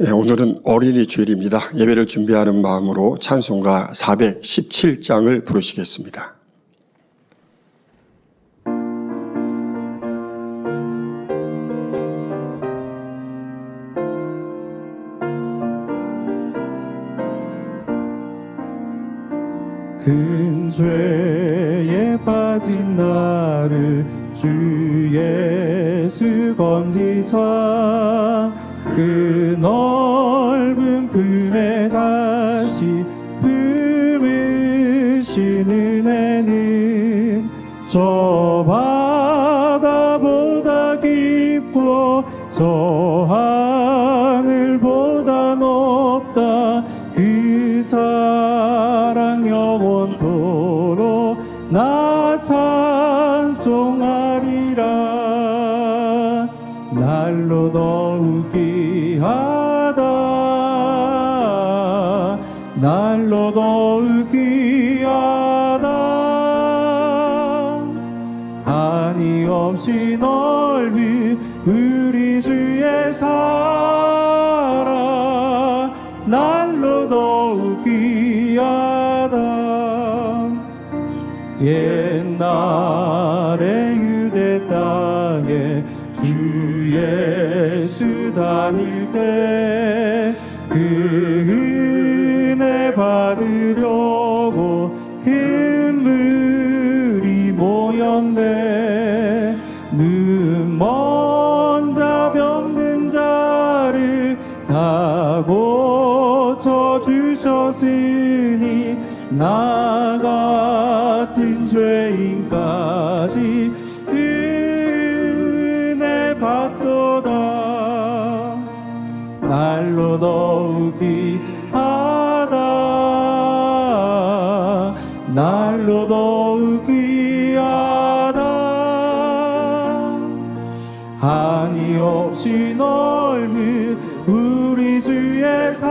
오늘은 어린이 주일입니다. 예배를 준비하는 마음으로 찬송가 417장을 부르시겠습니다. 큰 죄에 빠진 나를 주 예수 건지사 그 넓은 품에 다시 품으신 은혜는 저 바다보다 깊고 저 하늘보다 높다. 그 사랑 영원토록 나 찬송하리라. 날로 더욱 귀하다. 날로 더욱 귀하다. 한이 없이 넓은 우리 주의 사랑 날로 더욱 귀하다. 옛날에 유대 땅에 주 예수 다닐 때 그 은혜 받으려고 큰 무리 모였네. 눈먼 자 병든 자를 다 고쳐주셨으니 나 같은 죄인까지 그 은혜 받도다. 날로 더욱 귀하다. 날로 더욱 귀하다. 한이 없이 넓은 우리 주의 사랑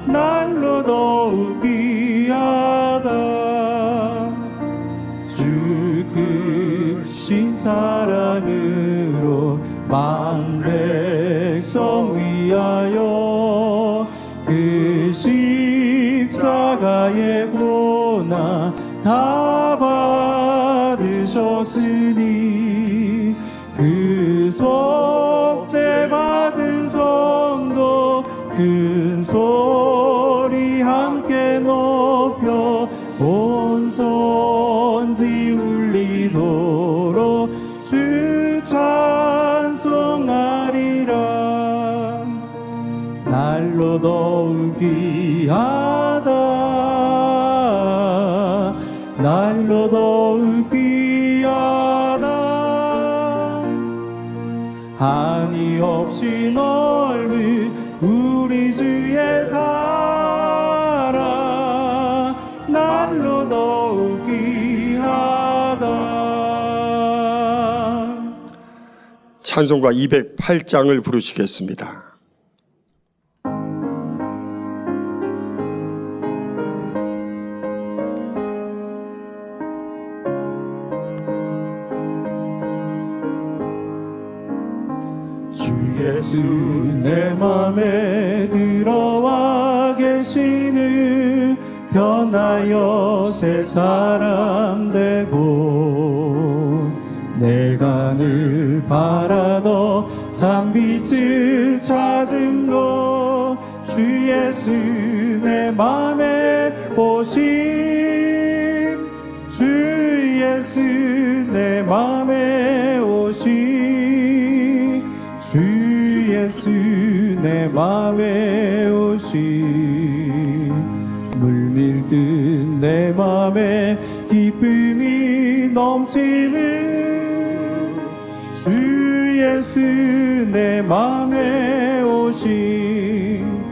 날로 더욱 귀하다. 주 크신 사랑으로 만백성 위하여 그 십자가의 고난 다 받으셨으니 그 속죄 받은 성도 큰 소리 함께 높여 온 천지 울리도록 주 찬송하리라. 날로 더욱 귀하다. 날로 더욱 귀하다. 한이 없이 넓은 우리 주의 사랑 날로 더욱 귀하다. 찬송가 208장을 부르시겠습니다. 주 예수 내 맘에 들어와 계시는 변하여 새 사람 되고 내가 늘 바라던 참빛을 찾음도 주 예수 내 맘에 오심. 주 예수 내 맘에 오심. 주 예수 내 맘에 오심. 물밀듯 내 맘에 기쁨이 넘치는 주 예수 내 맘에 오심.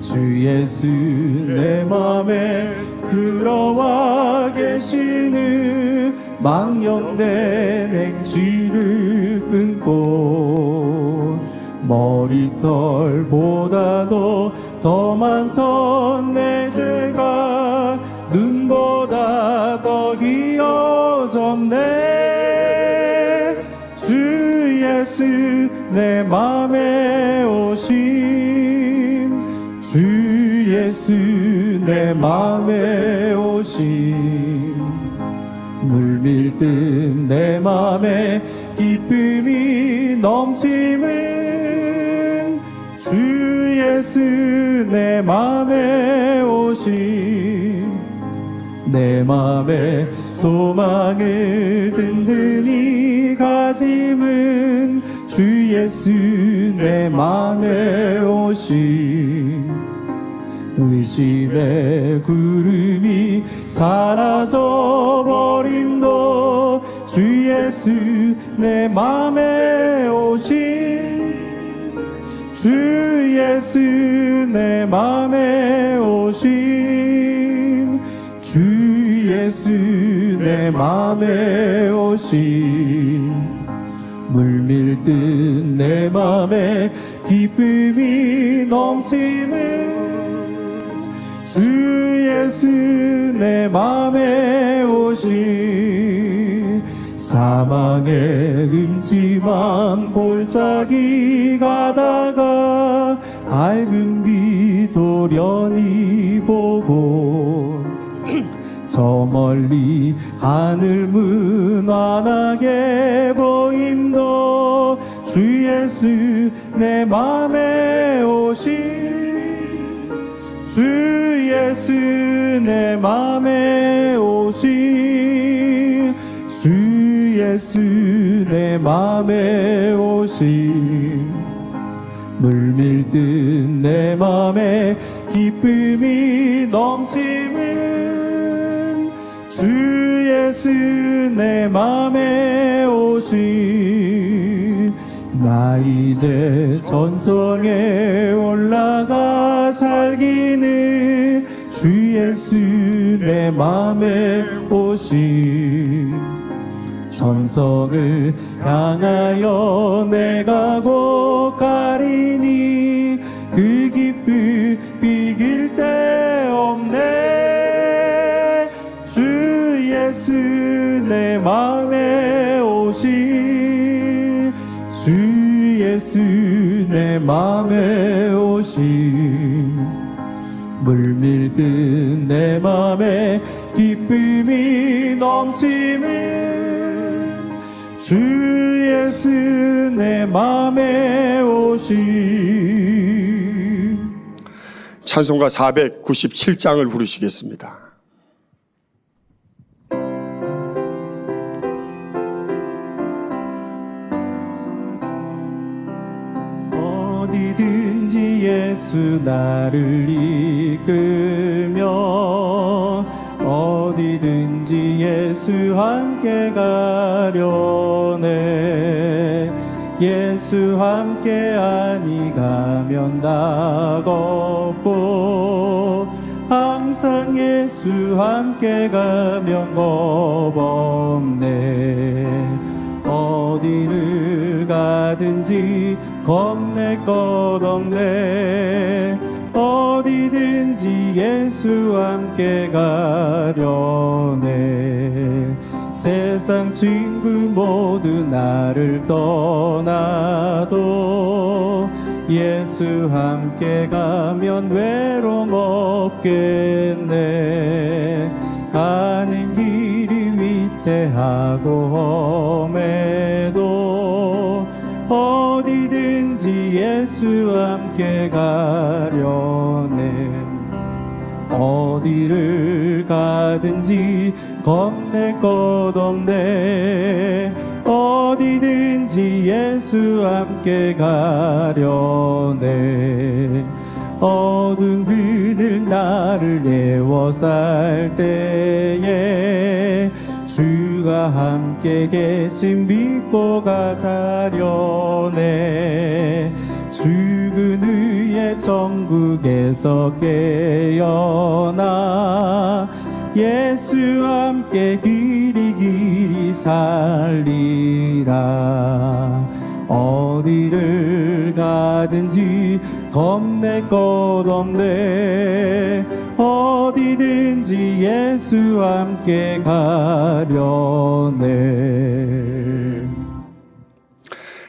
주 예수 내 맘에 들어와 계시는 망령된 행실을 끊고 머리털보다도 더 많던 내 죄가 눈보다 더 기어졌네. 주 예수 내 맘에 오심 주 예수 내 맘에 오심 물밀듯 내 맘에 기쁨이 넘치는 주 예수 내 맘에 오심 내 맘에 소망을 든든히 가짐은 주 예수 내 맘에 오심 의심의 구름이 사라져 버림도 주 예수 내 맘에 오심 주 예수 내 맘에 오심 주 예수 내 맘에 오심 물밀듯 내 맘에 기쁨이 넘치는 주 예수 내 맘에 오심 사망의 음침한 골짜기 가다가 밝은 빛 도련히 보고 저 멀리 하늘 무난하게 보임도 주 예수 내 맘에 오심 주 예수 내 맘에 오심 주 예수 내 맘에 오심 물밀듯 내 맘에 기쁨이 넘치는 주 예수 내 맘에 오심 나 이제 전성에 올라가 살기는 주 예수 내 맘에 오심 전성을 향하여 내가 곧 가리니 그 기쁨 비길 데 없네 주 예수 내 맘에 오심 주 예수 내 맘에 오심 물밀듯 내 맘에 기쁨이 넘치는 주 예수 내 맘에 오심 찬송가 497장을 부르시겠습니다. 어디든지 예수 나를 이끌며 어디든지 예수 함께 가려네 예수 함께 아니 가면 낙없고 항상 예수 함께 가면 겁없네 어디를 가든지 겁낼 것 없네 어디든지 예수 함께 가려네 세상 친구 모두 나를 떠나도 예수 함께 가면 외로움 없겠네 가는 길이 위태하고 험해도 어디든지 예수 함께 가려네 어디를 가든지 겁낼 것 없네 어디든지 예수 함께 가려네 어두운 그늘 나를 내워 살 때에 주가 함께 계신 믿고 가자려네 죽은 후에 천국에서 깨어나 예수 함께 길이 살리라 어디를 가든지 겁낼 것 없네 어디든지 예수 함께 가려네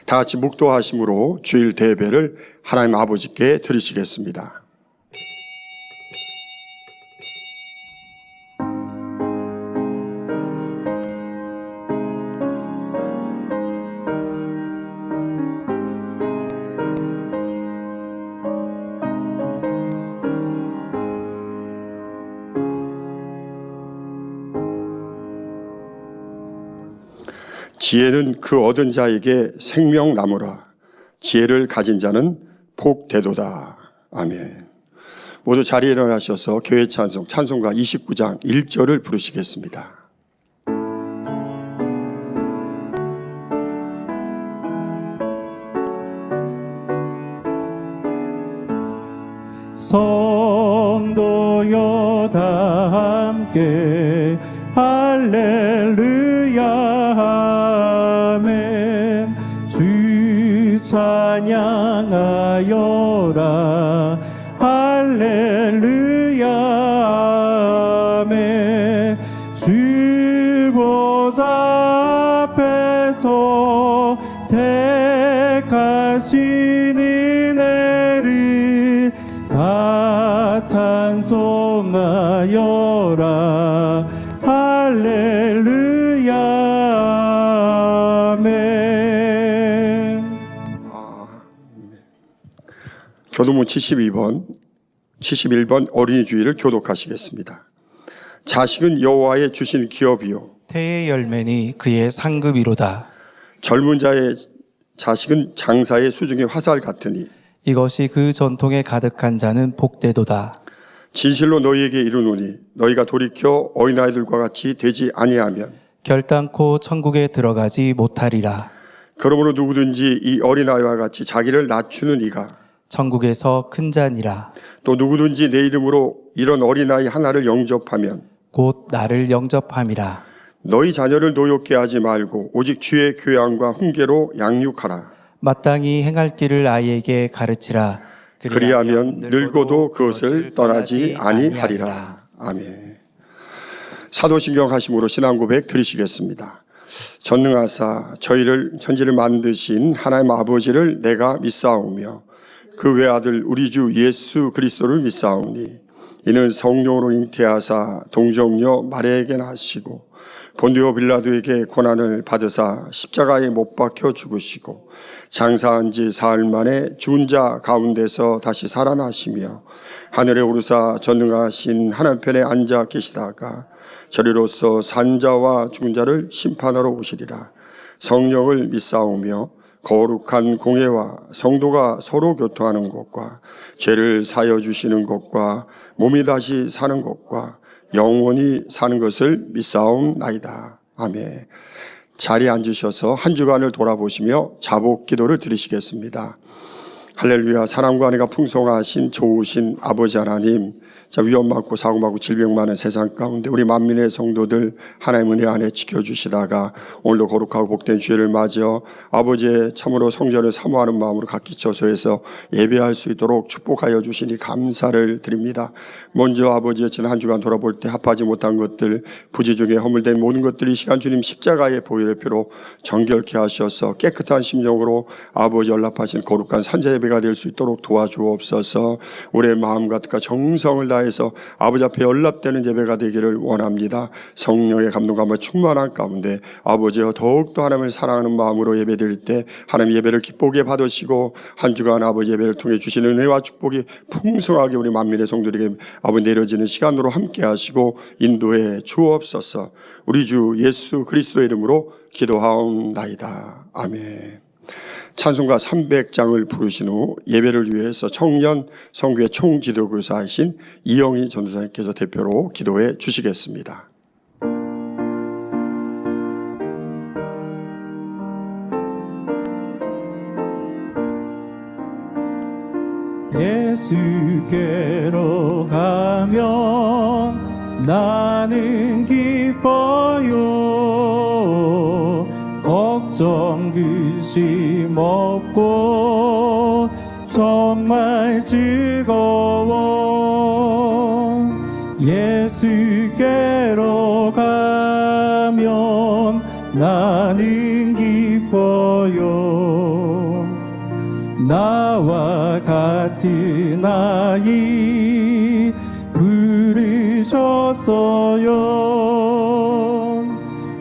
다 같이 묵도하심으로 주일 대배를 하나님 아버지께 드리시겠습니다. 지혜는 그 얻은 자에게 생명나무라. 지혜를 가진 자는 복되도다. 아멘. 모두 자리에 일어나셔서 교회 찬송, 찬송가 29장 1절을 부르시겠습니다. 성도여 다 함께 할렐루야 아멘. 주 찬양하여라 할렐루야 아멘. 주 보좌 앞에서 택하신 은혜를 다 찬송하여라 할렐루야 아멘. 교도문 71번 어린이 주일을 교독하시겠습니다. 자식은 여호와의 주신 기업이요 태의 열매니 그의 상급이로다. 젊은 자의 자식은 장사의 수중의 화살 같으니 이것이 그 전통에 가득한 자는 복되도다. 진실로 너희에게 이르노니 너희가 돌이켜 어린아이들과 같이 되지 아니하면 결단코 천국에 들어가지 못하리라. 그러므로 누구든지 이 어린아이와 같이 자기를 낮추는 이가 천국에서 큰 자니라. 또 누구든지 내 이름으로 이런 어린아이 하나를 영접하면 곧 나를 영접함이라. 너희 자녀를 노엽게 하지 말고 오직 주의 교양과 훈계로 양육하라. 마땅히 행할 길을 아이에게 가르치라. 그리하면 늙어도 그것을 떠나지 아니하리라. 아멘. 사도신경 하심으로 신앙고백 드리시겠습니다. 전능하사 저희를 천지를 만드신 하나님 아버지를 내가 믿사오며 그 외아들 우리 주 예수 그리스도를 믿사오니 이는 성령으로 잉태하사 동정녀 마리아에게 나시고 본디오 빌라도에게 고난을 받으사 십자가에 못 박혀 죽으시고 장사한 지 사흘 만에 죽은 자 가운데서 다시 살아나시며 하늘에 오르사 전능하신 하나님 편에 앉아 계시다가 저리로서 산자와 죽은 자를 심판하러 오시리라. 성령을 믿사오며 거룩한 공예와 성도가 서로 교통하는 것과 죄를 사여 주시는 것과 몸이 다시 사는 것과 영원히 사는 것을 믿사옵나이다. 아멘. 자리에 앉으셔서 한 주간을 돌아보시며 자복 기도를 드리시겠습니다. 할렐루야. 사랑과 은혜가 풍성하신 좋으신 아버지 하나님, 위험 많고 사고 많고 질병 많은 세상 가운데 우리 만민의 성도들 하나님 은혜 안에 지켜주시다가 오늘도 거룩하고 복된 주일을 맞이어 아버지의 참으로 성전을 사모하는 마음으로 각기 처소에서 예배할 수 있도록 축복하여 주시니 감사를 드립니다. 먼저 아버지의 지난 한 주간 돌아볼 때 합하지 못한 것들, 부지 중에 허물된 모든 것들이 시간 주님 십자가의 보혈의 피로 정결케 하셔서 깨끗한 심령으로 아버지 연락하신 거룩한 산자 예배가 될 수 있도록 도와주옵소서. 우리의 마음과 뜻과 정성을 다해서 아버지 앞에 연락되는 예배가 되기를 원합니다. 성령의 감동감과 충만한 가운데 아버지여 더욱더 하나님을 사랑하는 마음으로 예배드릴 때 하나님 예배를 기쁘게 받으시고 한 주간 아버지 예배를 통해 주신 은혜와 축복이 풍성하게 우리 만민의 성도들에게 아버지 내려지는 시간으로 함께 하시고 인도해 주옵소서. 우리 주 예수 그리스도의 이름으로 기도하옵나이다. 아멘. 찬송가 300장을 부르신 후 예배를 위해서 청년 성교회 총기도교사이신 이영희 전도사님께서 대표로 기도해 주시겠습니다. 예수께로 가면 나는 기뻐요. 걱정 근심 없고 정말 즐거워. 예수께로 가면 나는 기뻐요. 나와 같은 아이 부르셨어요.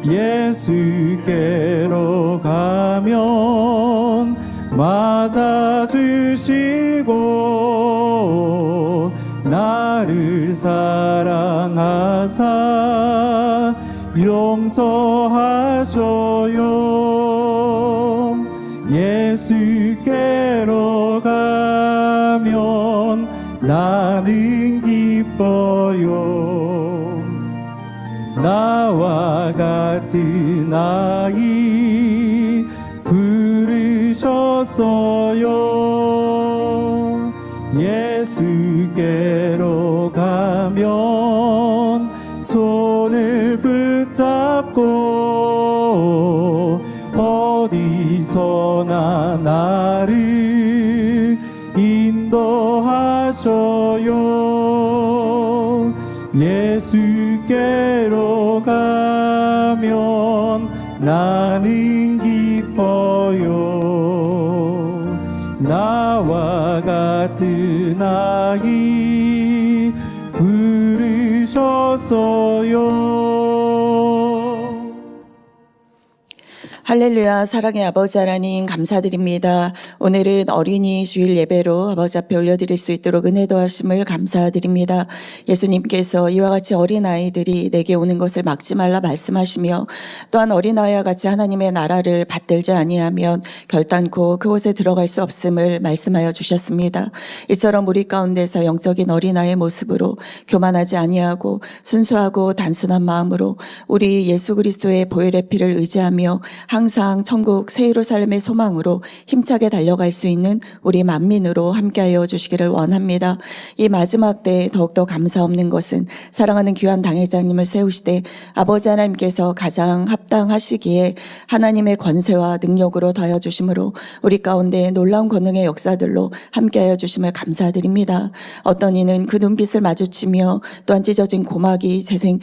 예수께로 가면 맞아주시고 나를 사랑하사 용서하셔요. 예수께로 가면 나는 기뻐요. 나와 같은 아이 부르셨어요. 예수께로 가면 손을 붙잡고 어디서나 나를 인도하셔요. 예수께로 가면 나는 기뻐요. 나와 같은 아이 부르셨어요. 할렐루야. 사랑의 아버지 하나님 감사드립니다. 오늘은 어린이 주일 예배로 아버지 앞에 올려드릴 수 있도록 은혜 도하심을 감사드립니다. 예수님께서 이와 같이 어린아이들이 내게 오는 것을 막지 말라 말씀하시며 또한 어린아이와 같이 하나님의 나라를 받들지 아니하면 결단코 그곳에 들어갈 수 없음을 말씀하여 주셨습니다. 이처럼 우리 가운데서 영적인 어린아이의 모습으로 교만하지 아니하고 순수하고 단순한 마음으로 우리 예수 그리스도의 보혈의 피를 의지하며 항상 천국 새 예루살렘의 소망으로 힘차게 달려갈 수 있는 우리 만민으로 함께하여 주시기를 원합니다. 이 마지막 때에 더욱더 감사 없는 것은 사랑하는 귀한 당회장님을 세우시되 아버지 하나님께서 가장 합당하시기에 하나님의 권세와 능력으로 더하여 주심으로 우리 가운데 놀라운 권능의 역사들로 함께하여 주심을 감사드립니다. 어떤 이는 그 눈빛을 마주치며 또한 찢어진 고막이 재생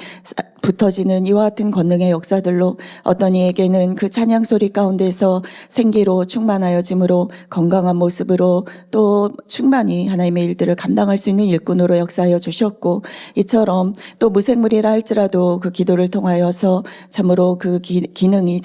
붙어지는 이와 같은 권능의 역사들로 어떤 이에게는 그 찬양 소리 가운데서 생기로 충만하여짐으로 건강한 모습으로 또 충만히 하나님의 일들을 감당할 수 있는 일꾼으로 역사하여 주셨고 이처럼 또 무생물이라 할지라도 그 기도를 통하여서 참으로 그 기능이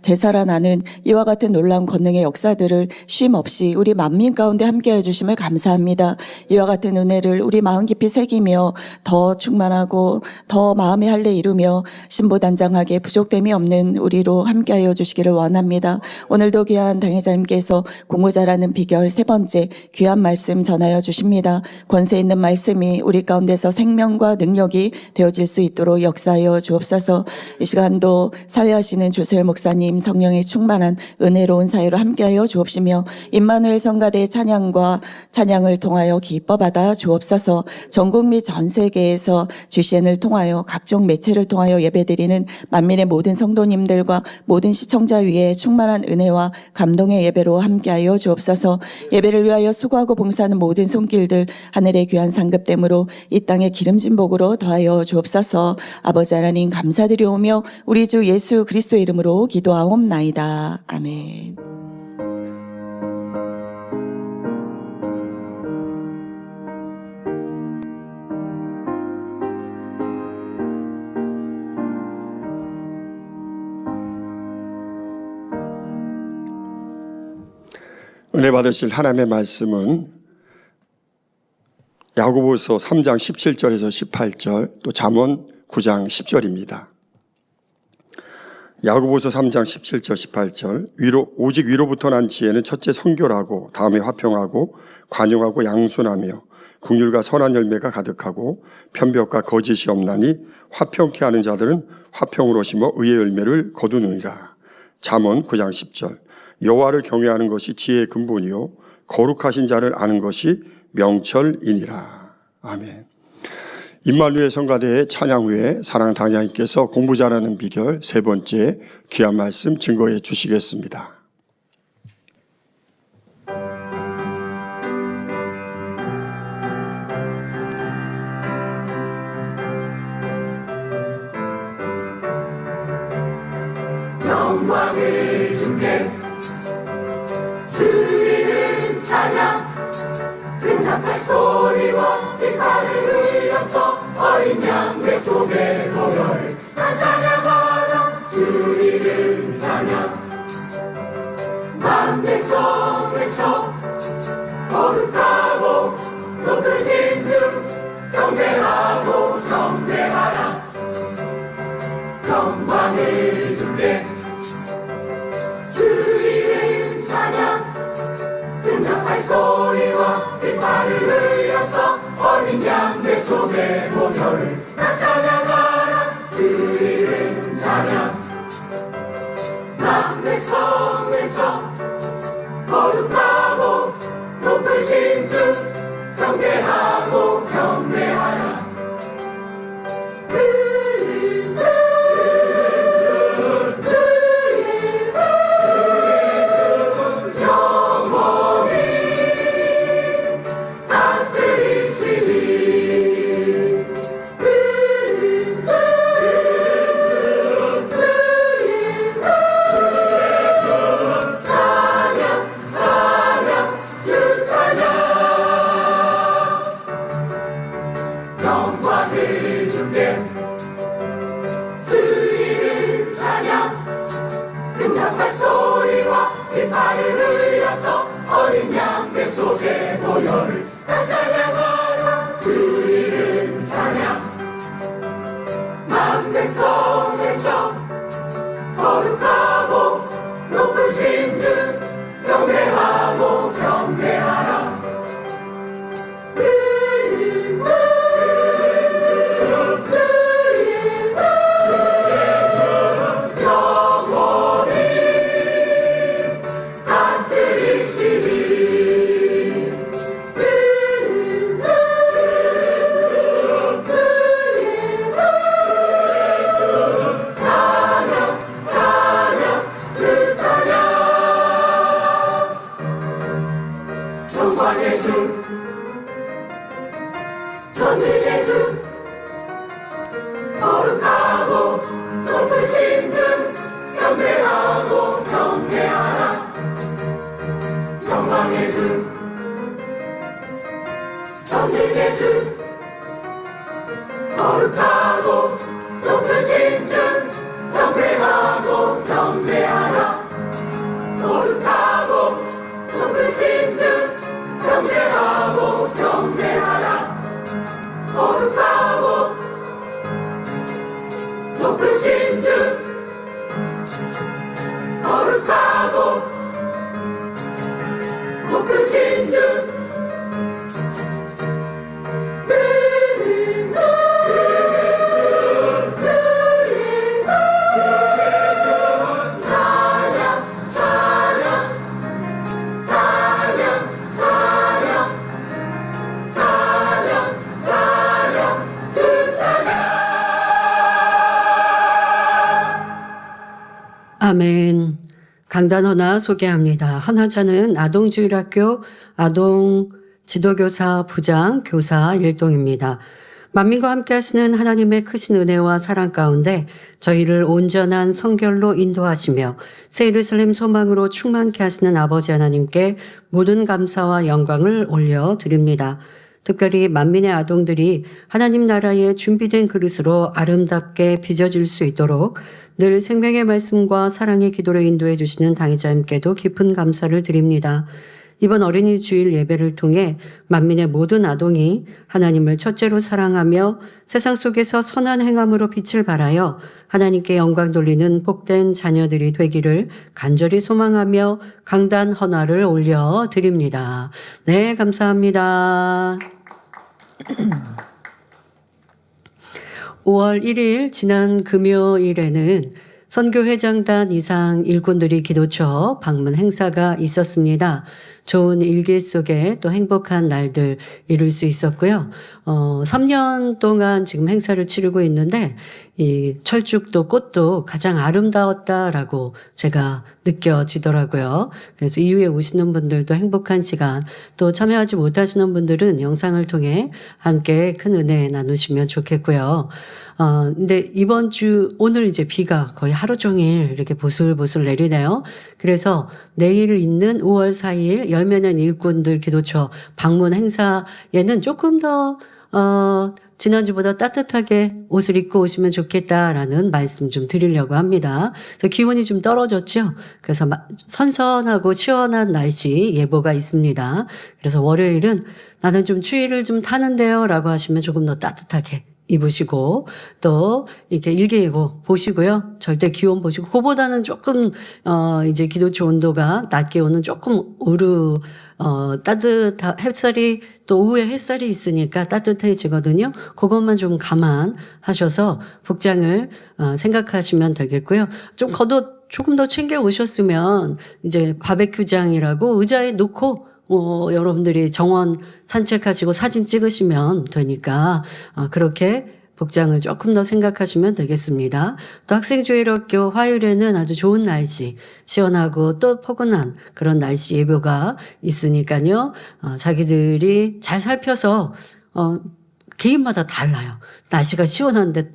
되살아나는 이와 같은 놀라운 권능의 역사들을 쉼 없이 우리 만민 가운데 함께해 주심을 감사합니다. 이와 같은 은혜를 우리 마음 깊이 새기며 더 충만하고 더 마음의 할례 이루며 신부단장하게 부족됨이 없는 우리로 함께하여 주시기를 원합니다. 오늘도 귀한 당회자님께서 공부 잘하는 비결 세 번째 귀한 말씀 전하여 주십니다. 권세 있는 말씀이 우리 가운데서 생명과 능력이 되어질 수 있도록 역사하여 주옵소서. 이 시간도 사회하시는 조소열 목사님 성령의 충만한 은혜로운 사회로 함께하여 주옵시며 임마누엘 성가대의 찬양을 통하여 기뻐 받아 주옵소서. 전국 및 전 세계에서 GCN을 통하여 각종 매체를 통하여 예배드리는 만민의 모든 성도님들과 모든 시청자 위에 충만한 은혜와 감동의 예배로 함께하여 주옵소서. 예배를 위하여 수고하고 봉사하는 모든 손길들 하늘의 귀한 상급됨으로 이 땅의 기름진 복으로 더하여 주옵소서. 아버지 하나님 감사드리오며 우리 주 예수 그리스도의 이름으로 기도하옵나이다. 아멘. 은혜 받으실 하나님의 말씀은 야고보서 3장 17절에서 18절 또 잠언 9장 10절입니다. 야고보서 3장 17절 18절 오직 위로부터 난 지혜는 첫째 성결하고 다음에 화평하고 관용하고 양순하며 긍휼과 선한 열매가 가득하고 편벽과 거짓이 없나니 화평케 하는 자들은 화평으로 심어 의의 열매를 거두느니라. 잠언 9장 10절 여호와를 경외하는 것이 지혜의 근본이요 거룩하신 자를 아는 것이 명철이니라. 아멘. 임마누엘 성가대의 찬양 후에 사랑하는 당장님께서 공부 잘하는 비결 세 번째 귀한 말씀 증거해 주시겠습니다. 영광을 주께 주님은 찬양 응답할 소리와 깃발을 흘려서 어린 양내 속에 보혈 다 찬양하라 주 이름 찬양 만 백성 외쳐 거룩하고 높으신 주 경배하고 경배하라 영광을 주께 주 이름 찬양 응답할 소리와 깃발을 흘려서 어린 양내 속에 보혈 다 찬양하라 주 이름 찬양 만 백성 외쳐 거룩하고 높으신 주 경배하고 경배하라 영광을 주께 주 이름 찬양 응답할 소리와 깃발을 흘려서 어린 양내 속에 보혈 다 찬양하라 주 이름 찬양 만 백성 외쳐 거룩하고 높으신 주 경배하고 경배하라 영광의 주 전능의 주 거룩하고 높으신 주 경배하고 경배하라 영광의 주 전능의 주 거룩하고 높으신 주 경배하고 경배하라 거룩하고 높으신 주 경배하고 경배하라 거룩하고 높으신 주 거룩하고 높으신 주 아멘. 강단헌화 소개합니다. 헌화자는 아동주일학교 아동지도교사 부장 교사 일동입니다. 만민과 함께 하시는 하나님의 크신 은혜와 사랑 가운데 저희를 온전한 성결로 인도하시며 새 예루살렘 소망으로 충만케 하시는 아버지 하나님께 모든 감사와 영광을 올려드립니다. 특별히 만민의 아동들이 하나님 나라의 준비된 그릇으로 아름답게 빚어질 수 있도록 늘 생명의 말씀과 사랑의 기도로 인도해 주시는 당의자님께도 깊은 감사를 드립니다. 이번 어린이 주일 예배를 통해 만민의 모든 아동이 하나님을 첫째로 사랑하며 세상 속에서 선한 행함으로 빛을 발하여 하나님께 영광 돌리는 복된 자녀들이 되기를 간절히 소망하며 강단 헌화를 올려드립니다. 네, 감사합니다. 5월 1일 지난 금요일에는 선교회장단 이상 일꾼들이 기도처 방문 행사가 있었습니다. 좋은 일기 속에 또 행복한 날들 이룰 수 있었고요. 3년 동안 지금 행사를 치르고 있는데 이 철쭉도 꽃도 가장 아름다웠다라고 제가 느껴지더라고요. 그래서 이후에 오시는 분들도 행복한 시간, 또 참여하지 못하시는 분들은 영상을 통해 함께 큰 은혜 나누시면 좋겠고요. 근데 이번 주 오늘 이제 비가 거의 하루 종일 이렇게 보슬보슬 내리네요. 그래서 내일 있는 5월 4일 열매낸 일꾼들 기도처 방문 행사에는 조금 더 지난주보다 따뜻하게 옷을 입고 오시면 좋겠다라는 말씀 좀 드리려고 합니다. 그래서 기온이 좀 떨어졌죠. 그래서 선선하고 시원한 날씨 예보가 있습니다. 그래서 월요일은 나는 좀 추위를 좀 타는데요 라고 하시면 조금 더 따뜻하게 입으시고 또 이렇게 일기예보 보시고요. 절대 기온 보시고 그보다는 조금 이제 기도처 온도가 낮 기온은 조금 햇살이 또 오후에 햇살이 있으니까 따뜻해지거든요. 그것만 좀 감안하셔서 복장을 생각하시면 되겠고요. 좀 겉옷 조금 더 챙겨 오셨으면 이제 바베큐장이라고 의자에 놓고 여러분들이 정원 산책하시고 사진 찍으시면 되니까 그렇게 복장을 조금 더 생각하시면 되겠습니다. 또 학생주일학교 화요일에는 아주 좋은 날씨, 시원하고 또 포근한 그런 날씨 예보가 있으니까요. 자기들이 잘 살펴서 개인마다 달라요. 날씨가 시원한데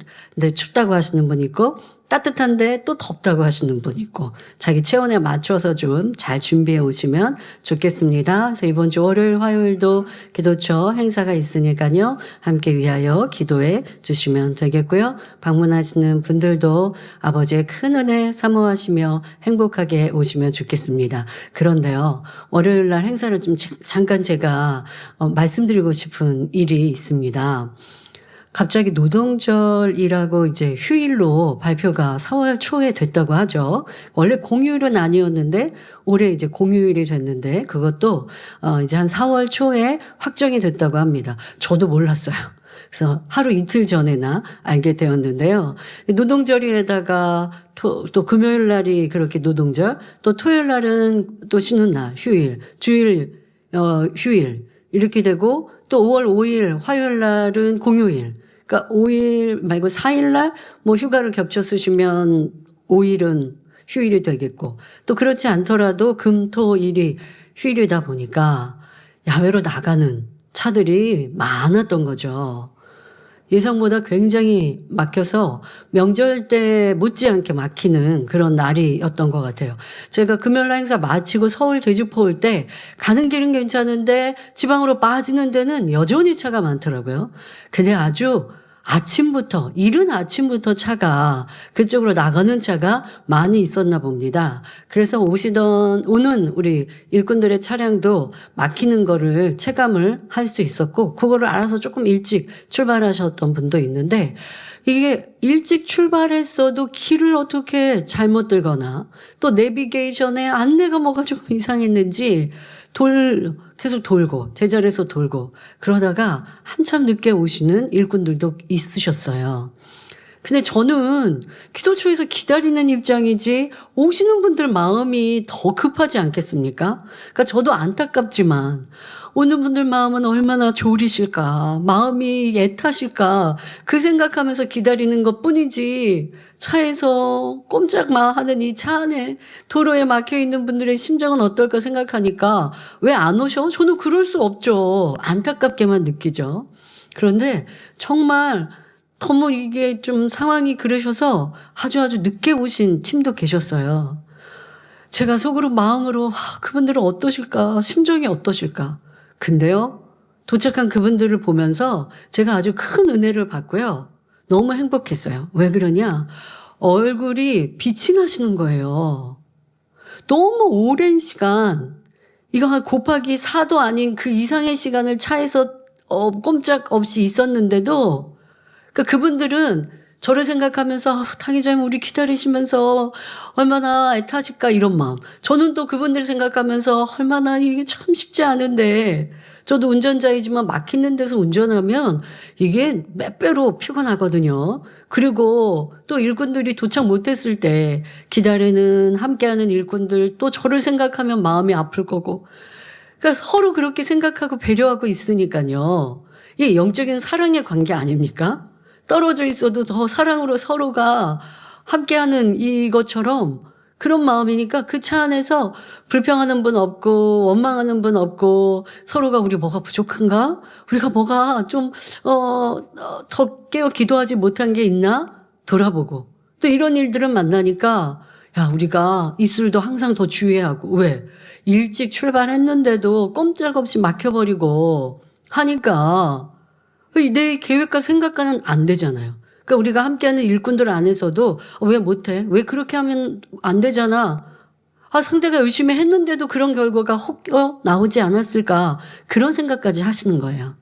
춥다고 하시는 분 있고 따뜻한데 또 덥다고 하시는 분 있고 자기 체온에 맞춰서 좀 잘 준비해 오시면 좋겠습니다. 그래서 이번 주 월요일 화요일도 기도처 행사가 있으니까요. 함께 위하여 기도해 주시면 되겠고요. 방문하시는 분들도 아버지의 큰 은혜 사모하시며 행복하게 오시면 좋겠습니다. 그런데요. 월요일 날 행사를 좀 잠깐 제가 말씀드리고 싶은 일이 있습니다. 갑자기 노동절이라고 이제 휴일로 발표가 4월 초에 됐다고 하죠. 원래 공휴일은 아니었는데 올해 이제 공휴일이 됐는데 그것도 이제 한 4월 초에 확정이 됐다고 합니다. 저도 몰랐어요. 그래서 하루 이틀 전에나 알게 되었는데요. 노동절에다가 또 금요일 날이 그렇게 노동절, 또 토요일 날은 또 쉬는 날, 휴일, 주일, 휴일 이렇게 되고 또 5월 5일 화요일 날은 공휴일. 그러니까 5일 말고 4일 날 뭐 휴가를 겹쳐 쓰시면 5일은 휴일이 되겠고 또 그렇지 않더라도 금, 토, 일이 휴일이다 보니까 야외로 나가는 차들이 많았던 거죠. 예상보다 굉장히 막혀서 명절 때 못지않게 막히는 그런 날이었던 것 같아요. 제가 금요일 행사 마치고 서울 대주포 올 때 가는 길은 괜찮은데 지방으로 빠지는 데는 여전히 차가 많더라고요. 근데 아주 아침부터, 이른 아침부터 차가, 그쪽으로 나가는 차가 많이 있었나 봅니다. 그래서 오는 우리 일꾼들의 차량도 막히는 거를 체감을 할 수 있었고, 그거를 알아서 조금 일찍 출발하셨던 분도 있는데, 이게 일찍 출발했어도 길을 어떻게 잘못 들거나, 또 내비게이션에 안내가 뭐가 좀 이상했는지, 계속 돌고 제자리에서 돌고 그러다가 한참 늦게 오시는 일꾼들도 있으셨어요. 근데 저는 기도처에서 기다리는 입장이지 오시는 분들 마음이 더 급하지 않겠습니까? 그러니까 저도 안타깝지만 오는 분들 마음은 얼마나 졸이실까, 마음이 애타실까 그 생각하면서 기다리는 것뿐이지 차에서 꼼짝마 하는 이 차 안에 도로에 막혀있는 분들의 심정은 어떨까 생각하니까 왜 안 오셔? 저는 그럴 수 없죠. 안타깝게만 느끼죠. 그런데 정말 너무 이게 좀 상황이 그러셔서 아주 늦게 오신 팀도 계셨어요. 제가 속으로 마음으로 그분들은 어떠실까, 심정이 어떠실까. 근데요, 도착한 그분들을 보면서 제가 아주 큰 은혜를 받고요. 너무 행복했어요. 왜 그러냐? 얼굴이 빛이 나시는 거예요. 너무 오랜 시간, 이거 한 곱하기 4도 아닌 그 이상의 시간을 차에서 꼼짝 없이 있었는데도 그분들은 저를 생각하면서 당회자님 우리 기다리시면서 얼마나 애타실까 이런 마음. 저는 또 그분들 생각하면서 얼마나 이게 참 쉽지 않은데 저도 운전자이지만 막히는 데서 운전하면 이게 몇 배로 피곤하거든요. 그리고 또 일꾼들이 도착 못했을 때 기다리는 함께하는 일꾼들 또 저를 생각하면 마음이 아플 거고 그러니까 서로 그렇게 생각하고 배려하고 있으니까요. 이게 영적인 사랑의 관계 아닙니까? 떨어져 있어도 더 사랑으로 서로가 함께하는 이것처럼 그런 마음이니까 그 차 안에서 불평하는 분 없고 원망하는 분 없고 서로가 우리 뭐가 부족한가? 우리가 뭐가 좀 더 깨어 기도하지 못한 게 있나? 돌아보고 또 이런 일들을 만나니까 야, 우리가 입술도 항상 더 주의하고, 왜? 일찍 출발했는데도 꼼짝없이 막혀버리고 하니까 내 계획과 생각과는 안 되잖아요. 그러니까 우리가 함께하는 일꾼들 안에서도 왜 못해? 왜 그렇게 하면 안 되잖아? 상대가 열심히 했는데도 그런 결과가 혹 나오지 않았을까? 그런 생각까지 하시는 거예요.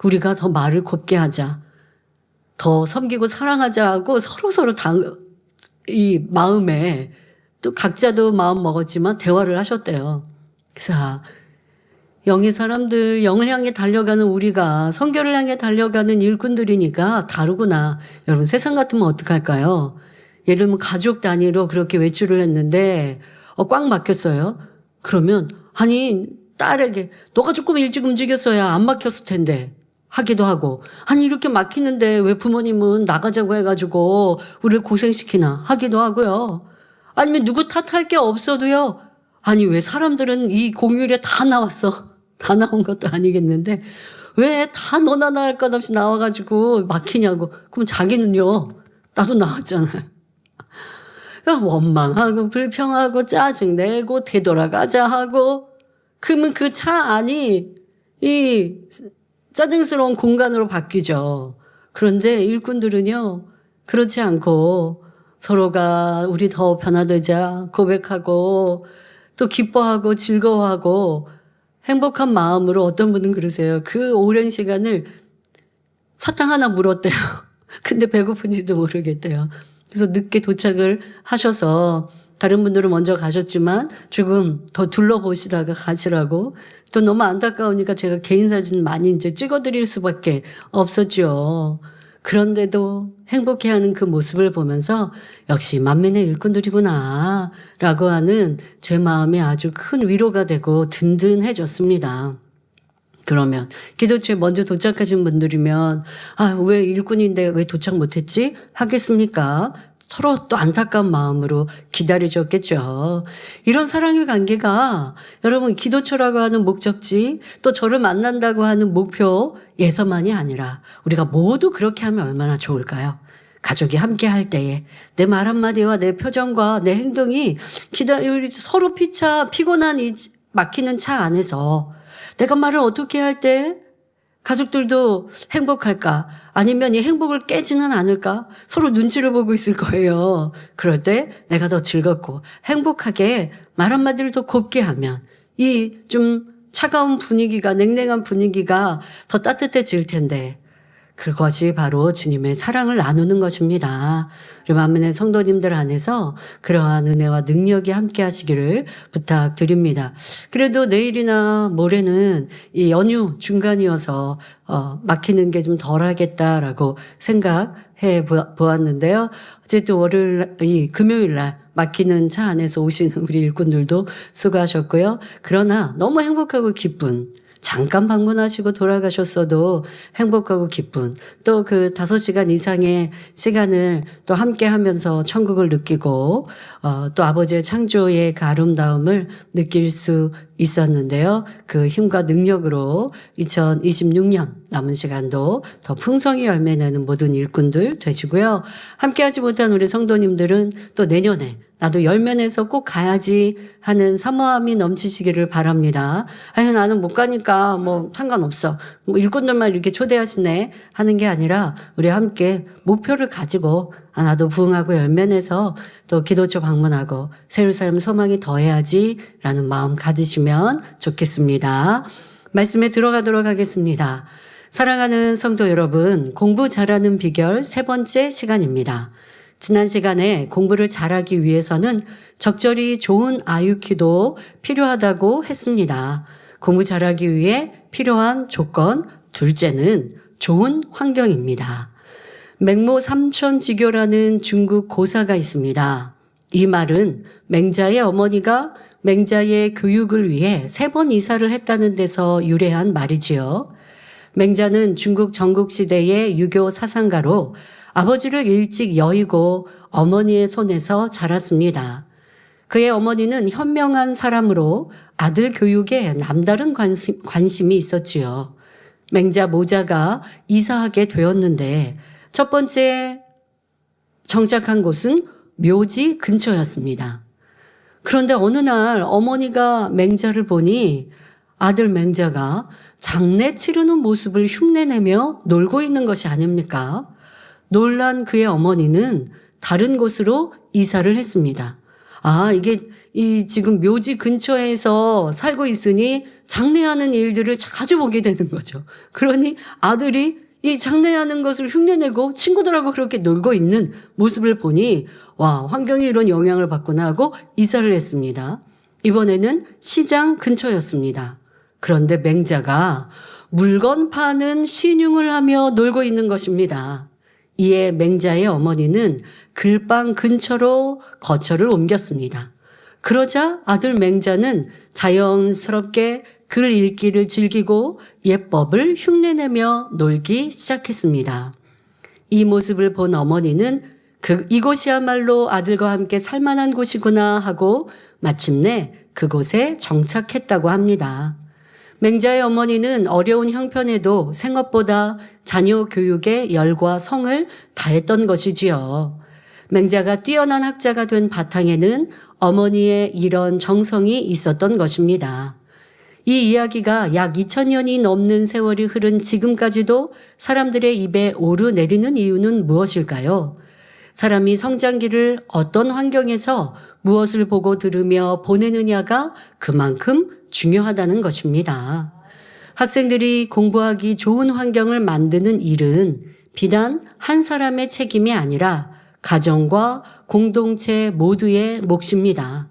우리가 더 말을 곱게 하자. 더 섬기고 사랑하자 하고 서로서로 이 마음에 또 각자도 마음 먹었지만 대화를 하셨대요. 그래서 영의 사람들, 영을 향해 달려가는 우리가 성결을 향해 달려가는 일꾼들이니까 다르구나. 여러분 세상 같으면 어떡할까요? 예를 들면 가족 단위로 그렇게 외출을 했는데 꽉 막혔어요. 그러면 아니 딸에게 너가 조금 일찍 움직였어야 안 막혔을 텐데 하기도 하고, 아니 이렇게 막히는데 왜 부모님은 나가자고 해가지고 우리를 고생시키나 하기도 하고요. 아니면 누구 탓할 게 없어도요, 아니 왜 사람들은 이 공휴일에 다 나왔어, 다 나온 것도 아니겠는데 왜 다 너나 나 할 것 없이 나와가지고 막히냐고. 그럼 자기는요, 나도 나왔잖아요. 그러니까 원망하고 불평하고 짜증내고 되돌아가자 하고, 그러면 그 차 안이 이 짜증스러운 공간으로 바뀌죠. 그런데 일꾼들은요, 그렇지 않고 서로가 우리 더 변화되자 고백하고 또 기뻐하고 즐거워하고 행복한 마음으로, 어떤 분은 그러세요. 그 오랜 시간을 사탕 하나 물었대요. 근데 배고픈지도 모르겠대요. 그래서 늦게 도착을 하셔서 다른 분들은 먼저 가셨지만 조금 더 둘러보시다가 가시라고, 또 너무 안타까우니까 제가 개인 사진 많이 이제 찍어드릴 수밖에 없었죠. 그런데도 행복해하는 그 모습을 보면서 역시 만민의 일꾼들이구나 라고 하는 제 마음이 아주 큰 위로가 되고 든든해졌습니다. 그러면 기도처에 먼저 도착하신 분들이면 왜 일꾼인데 왜 도착 못했지? 하겠습니까? 서로 또 안타까운 마음으로 기다려줬겠죠. 이런 사랑의 관계가 여러분 기도처라고 하는 목적지, 또 저를 만난다고 하는 목표에서만이 아니라 우리가 모두 그렇게 하면 얼마나 좋을까요? 가족이 함께 할 때에 내 말 한마디와 내 표정과 내 행동이 서로 피곤한 이 막히는 차 안에서 내가 말을 어떻게 할 때 가족들도 행복할까? 아니면 이 행복을 깨지는 않을까? 서로 눈치를 보고 있을 거예요. 그럴 때 내가 더 즐겁고 행복하게 말 한마디를 더 곱게 하면 이 좀 차가운 분위기가, 냉랭한 분위기가 더 따뜻해질 텐데, 그것이 바로 주님의 사랑을 나누는 것입니다. 우리 만민의 성도님들 안에서 그러한 은혜와 능력이 함께 하시기를 부탁드립니다. 그래도 내일이나 모레는 이 연휴 중간이어서 막히는 게 좀 덜하겠다라고 생각해 보았는데요. 어쨌든 금요일 날 막히는 차 안에서 오시는 우리 일꾼들도 수고하셨고요. 그러나 너무 행복하고 기쁜, 잠깐 방문하시고 돌아가셨어도 행복하고 기쁜, 또 그 5시간 이상의 시간을 또 함께 하면서 천국을 느끼고 또 아버지의 창조의 그 아름다움을 느낄 수 있었는데요. 그 힘과 능력으로 2026년 남은 시간도 더 풍성히 열매내는 모든 일꾼들 되시고요. 함께하지 못한 우리 성도님들은 또 내년에 나도 열면에서 꼭 가야지 하는 사모함이 넘치시기를 바랍니다. 아유, 나는 못 가니까 뭐 상관없어, 뭐 일꾼들만 이렇게 초대하시네 하는 게 아니라 우리 함께 목표를 가지고 나도 부응하고 열면에서 또 기도처 방문하고 새로운 삶 소망이 더해야지 라는 마음 가지시면 좋겠습니다. 말씀에 들어가도록 하겠습니다. 사랑하는 성도 여러분, 공부 잘하는 비결 3번째 시간입니다. 지난 시간에 공부를 잘하기 위해서는 적절히 좋은 IQ도 필요하다고 했습니다. 공부 잘하기 위해 필요한 조건 둘째는 좋은 환경입니다. 맹모 삼천지교라는 중국 고사가 있습니다. 이 말은 맹자의 어머니가 맹자의 교육을 위해 3번 이사를 했다는 데서 유래한 말이지요. 맹자는 중국 전국시대의 유교 사상가로 아버지를 일찍 여의고 어머니의 손에서 자랐습니다. 그의 어머니는 현명한 사람으로 아들 교육에 남다른 관심이 있었지요. 맹자 모자가 이사하게 되었는데 첫 번째 정착한 곳은 묘지 근처였습니다. 그런데 어느 날 어머니가 맹자를 보니 아들 맹자가 장례 치르는 모습을 흉내내며 놀고 있는 것이 아닙니까? 놀란 그의 어머니는 다른 곳으로 이사를 했습니다. 이게 지금 묘지 근처에서 살고 있으니 장례하는 일들을 자주 보게 되는 거죠. 그러니 아들이 이 장례하는 것을 흉내내고 친구들하고 그렇게 놀고 있는 모습을 보니 환경이 이런 영향을 받구나 하고 이사를 했습니다. 이번에는 시장 근처였습니다. 그런데 맹자가 물건 파는 신용을 하며 놀고 있는 것입니다. 이에 맹자의 어머니는 글방 근처로 거처를 옮겼습니다. 그러자 아들 맹자는 자연스럽게 글 읽기를 즐기고 예법을 흉내내며 놀기 시작했습니다. 이 모습을 본 어머니는 이곳이야말로 아들과 함께 살만한 곳이구나 하고 마침내 그곳에 정착했다고 합니다. 맹자의 어머니는 어려운 형편에도 생업보다 자녀 교육에 열과 성을 다했던 것이지요. 맹자가 뛰어난 학자가 된 바탕에는 어머니의 이런 정성이 있었던 것입니다. 이 이야기가 약 2000년이 넘는 세월이 흐른 지금까지도 사람들의 입에 오르내리는 이유는 무엇일까요? 사람이 성장기를 어떤 환경에서 무엇을 보고 들으며 보내느냐가 그만큼 중요하다는 것입니다. 학생들이 공부하기 좋은 환경을 만드는 일은 비단 한 사람의 책임이 아니라 가정과 공동체 모두의 몫입니다.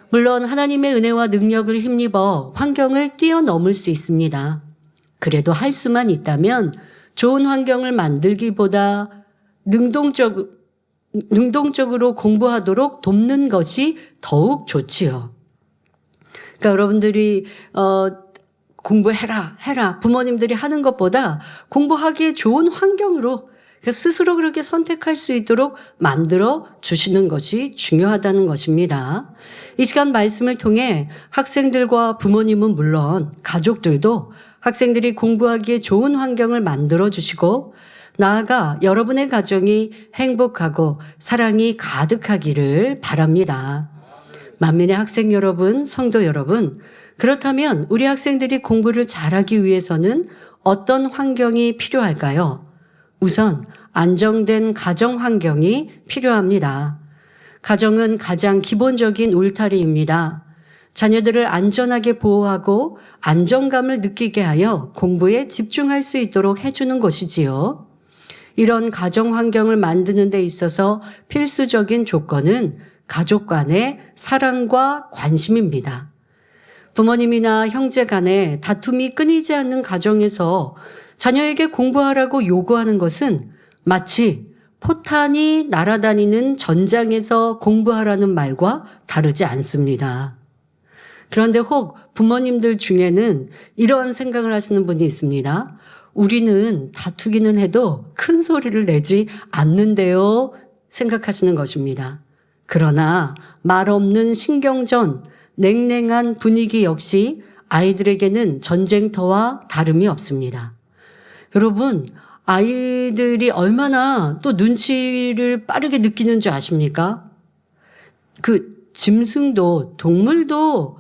물론 하나님의 은혜와 능력을 힘입어 환경을 뛰어넘을 수 있습니다. 그래도 할 수만 있다면 좋은 환경을 만들기보다 능동적으로 공부하도록 돕는 것이 더욱 좋지요. 그러니까 여러분들이 공부해라 부모님들이 하는 것보다 공부하기에 좋은 환경으로 스스로 그렇게 선택할 수 있도록 만들어 주시는 것이 중요하다는 것입니다. 이 시간 말씀을 통해 학생들과 부모님은 물론 가족들도 학생들이 공부하기에 좋은 환경을 만들어 주시고 나아가 여러분의 가정이 행복하고 사랑이 가득하기를 바랍니다. 만민의 학생 여러분, 성도 여러분, 그렇다면 우리 학생들이 공부를 잘하기 위해서는 어떤 환경이 필요할까요? 우선 안정된 가정 환경이 필요합니다. 가정은 가장 기본적인 울타리입니다. 자녀들을 안전하게 보호하고 안정감을 느끼게 하여 공부에 집중할 수 있도록 해주는 것이지요. 이런 가정 환경을 만드는 데 있어서 필수적인 조건은 가족 간의 사랑과 관심입니다. 부모님이나 형제 간에 다툼이 끊이지 않는 가정에서 자녀에게 공부하라고 요구하는 것은 마치 포탄이 날아다니는 전장에서 공부하라는 말과 다르지 않습니다. 그런데 혹 부모님들 중에는 이런 생각을 하시는 분이 있습니다. 우리는 다투기는 해도 큰 소리를 내지 않는데요 생각하시는 것입니다. 그러나 말 없는 신경전, 냉랭한 분위기 역시 아이들에게는 전쟁터와 다름이 없습니다. 여러분, 아이들이 얼마나 또 눈치를 빠르게 느끼는 줄 아십니까? 짐승도, 동물도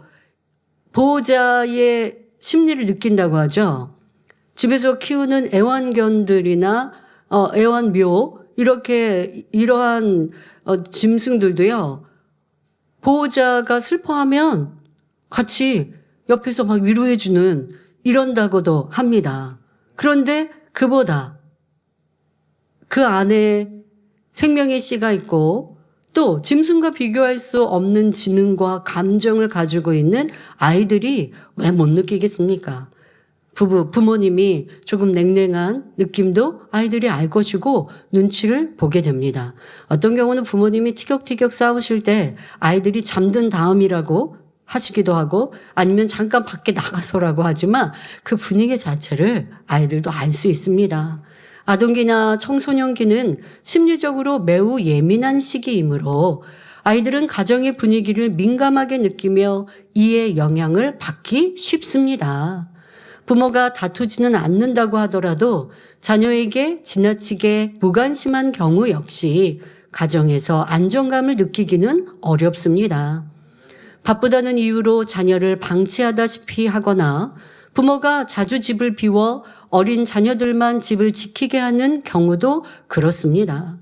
보호자의 심리를 느낀다고 하죠. 집에서 키우는 애완견들이나 애완묘 이러한 짐승들도요. 보호자가 슬퍼하면 같이 옆에서 막 위로해주는 이런다고도 합니다. 그런데 그보다 그 안에 생명의 씨가 있고 또 짐승과 비교할 수 없는 지능과 감정을 가지고 있는 아이들이 왜 못 느끼겠습니까? 부모님이 조금 냉랭한 느낌도 아이들이 알 것이고 눈치를 보게 됩니다. 어떤 경우는 부모님이 티격태격 싸우실 때 아이들이 잠든 다음이라고 하시기도 하고 아니면 잠깐 밖에 나가서라고 하지만 그 분위기 자체를 아이들도 알 수 있습니다. 아동기나 청소년기는 심리적으로 매우 예민한 시기이므로 아이들은 가정의 분위기를 민감하게 느끼며 이에 영향을 받기 쉽습니다. 부모가 다투지는 않는다고 하더라도 자녀에게 지나치게 무관심한 경우 역시 가정에서 안정감을 느끼기는 어렵습니다. 바쁘다는 이유로 자녀를 방치하다시피 하거나 부모가 자주 집을 비워 어린 자녀들만 집을 지키게 하는 경우도 그렇습니다.